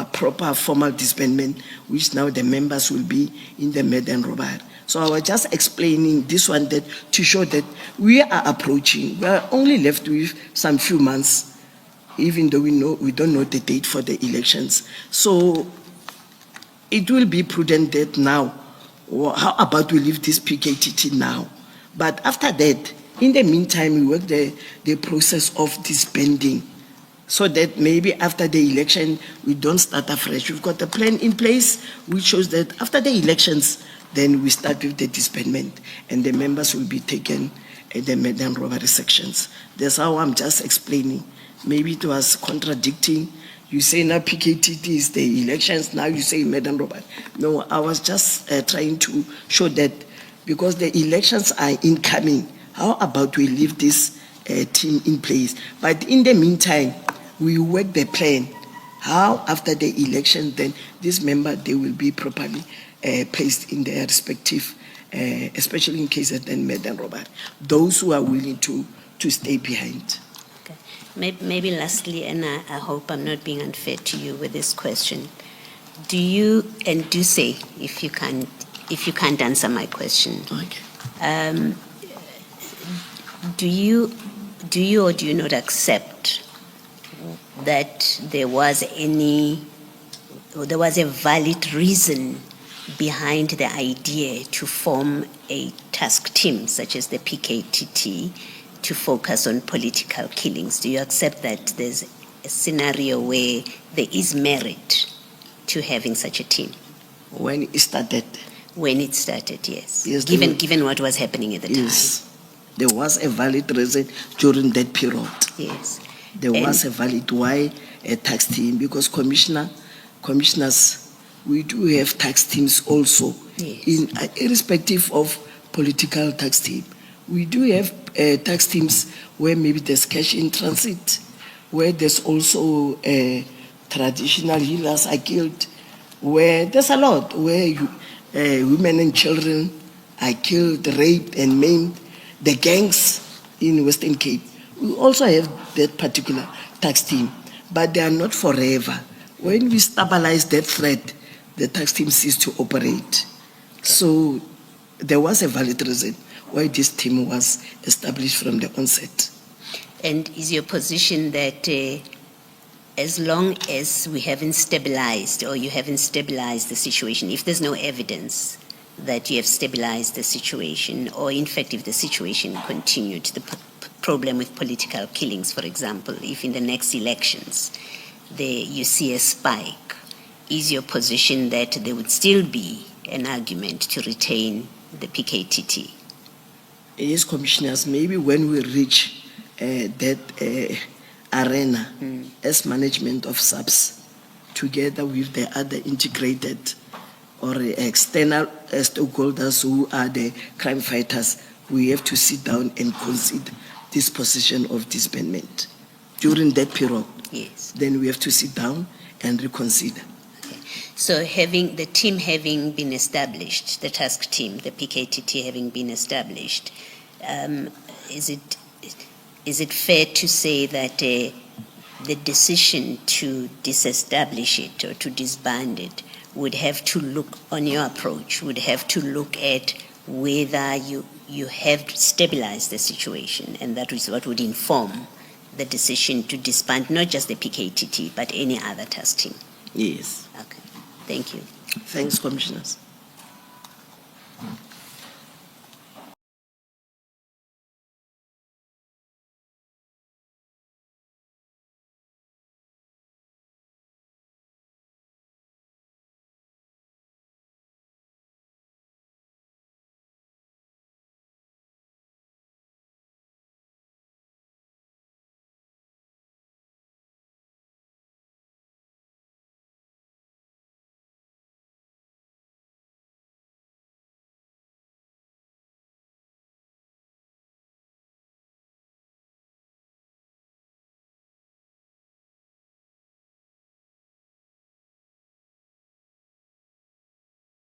proper formal disbandment, which now the members will be in the murder and robbery. So I was just explaining this one that to show that we are approaching. We are only left with some few months, even though we don't know the date for the elections. So it will be prudent that now, how about we leave this PKTT now? But after that, in the meantime, we work the process of disbanding, so that maybe after the election, we don't start afresh. We've got a plan in place which shows that after the elections, then we start with the disbandment, and the members will be taken at the murder and robbery sections. That's how I'm just explaining. Maybe it was contradicting. You say now PKTT is the elections, now you say murder and robbery. No, I was just trying to show that because the elections are incoming, how about we leave this team in place? But in the meantime, we work the plan. How after the election, then this member, they will be properly placed in their respective, especially in cases then murder and robbery. Those who are willing to stay behind. Okay. Maybe lastly, and I hope I'm not being unfair to you with this question. Do you, and do say if you can't answer my question. Okay. Do you or do you not accept that there was a valid reason behind the idea to form a task team such as the PKTT to focus on political killings? Do you accept that there's a scenario where there is merit to having such a team? When it started? When it started, yes. Yes, Given what was happening at the time. Yes. There was a valid reason during that period. Yes. There was a valid why a tax team, because commissioners, we do have tax teams also, Yes. irrespective of political tax team. We do have tax teams where maybe there's cash in transit, where there's also traditional healers are killed, where there's a lot, where women and children are killed, raped and maimed, the gangs in Western Cape. We also have that particular tax team, but they are not forever. When we stabilize that threat, the tax team ceased to operate. So there was a valid reason why this team was established from the onset. And is your position that as long as we haven't stabilized, or you haven't stabilized the situation, if there's no evidence that you have stabilized the situation, or in fact if the situation continued, the problem with political killings, for example, if in the next elections you see a spike, is your position that there would still be an argument to retain the PKTT? Yes, commissioners, maybe when we reach that arena as management of SAPS, together with the other integrated or external stakeholders who are the crime fighters, we have to sit down and consider this position of disbandment. During that period, Yes. then we have to sit down and reconsider. So the team having been established, the task team, the PKTT having been established, is it fair to say that the decision to disestablish it or to disband it would have to look, on your approach, would have to look at whether you have stabilized the situation, and that is what would inform the decision to disband not just the PKTT but any other task team? Yes. Okay. Thank you. Thanks, commissioners.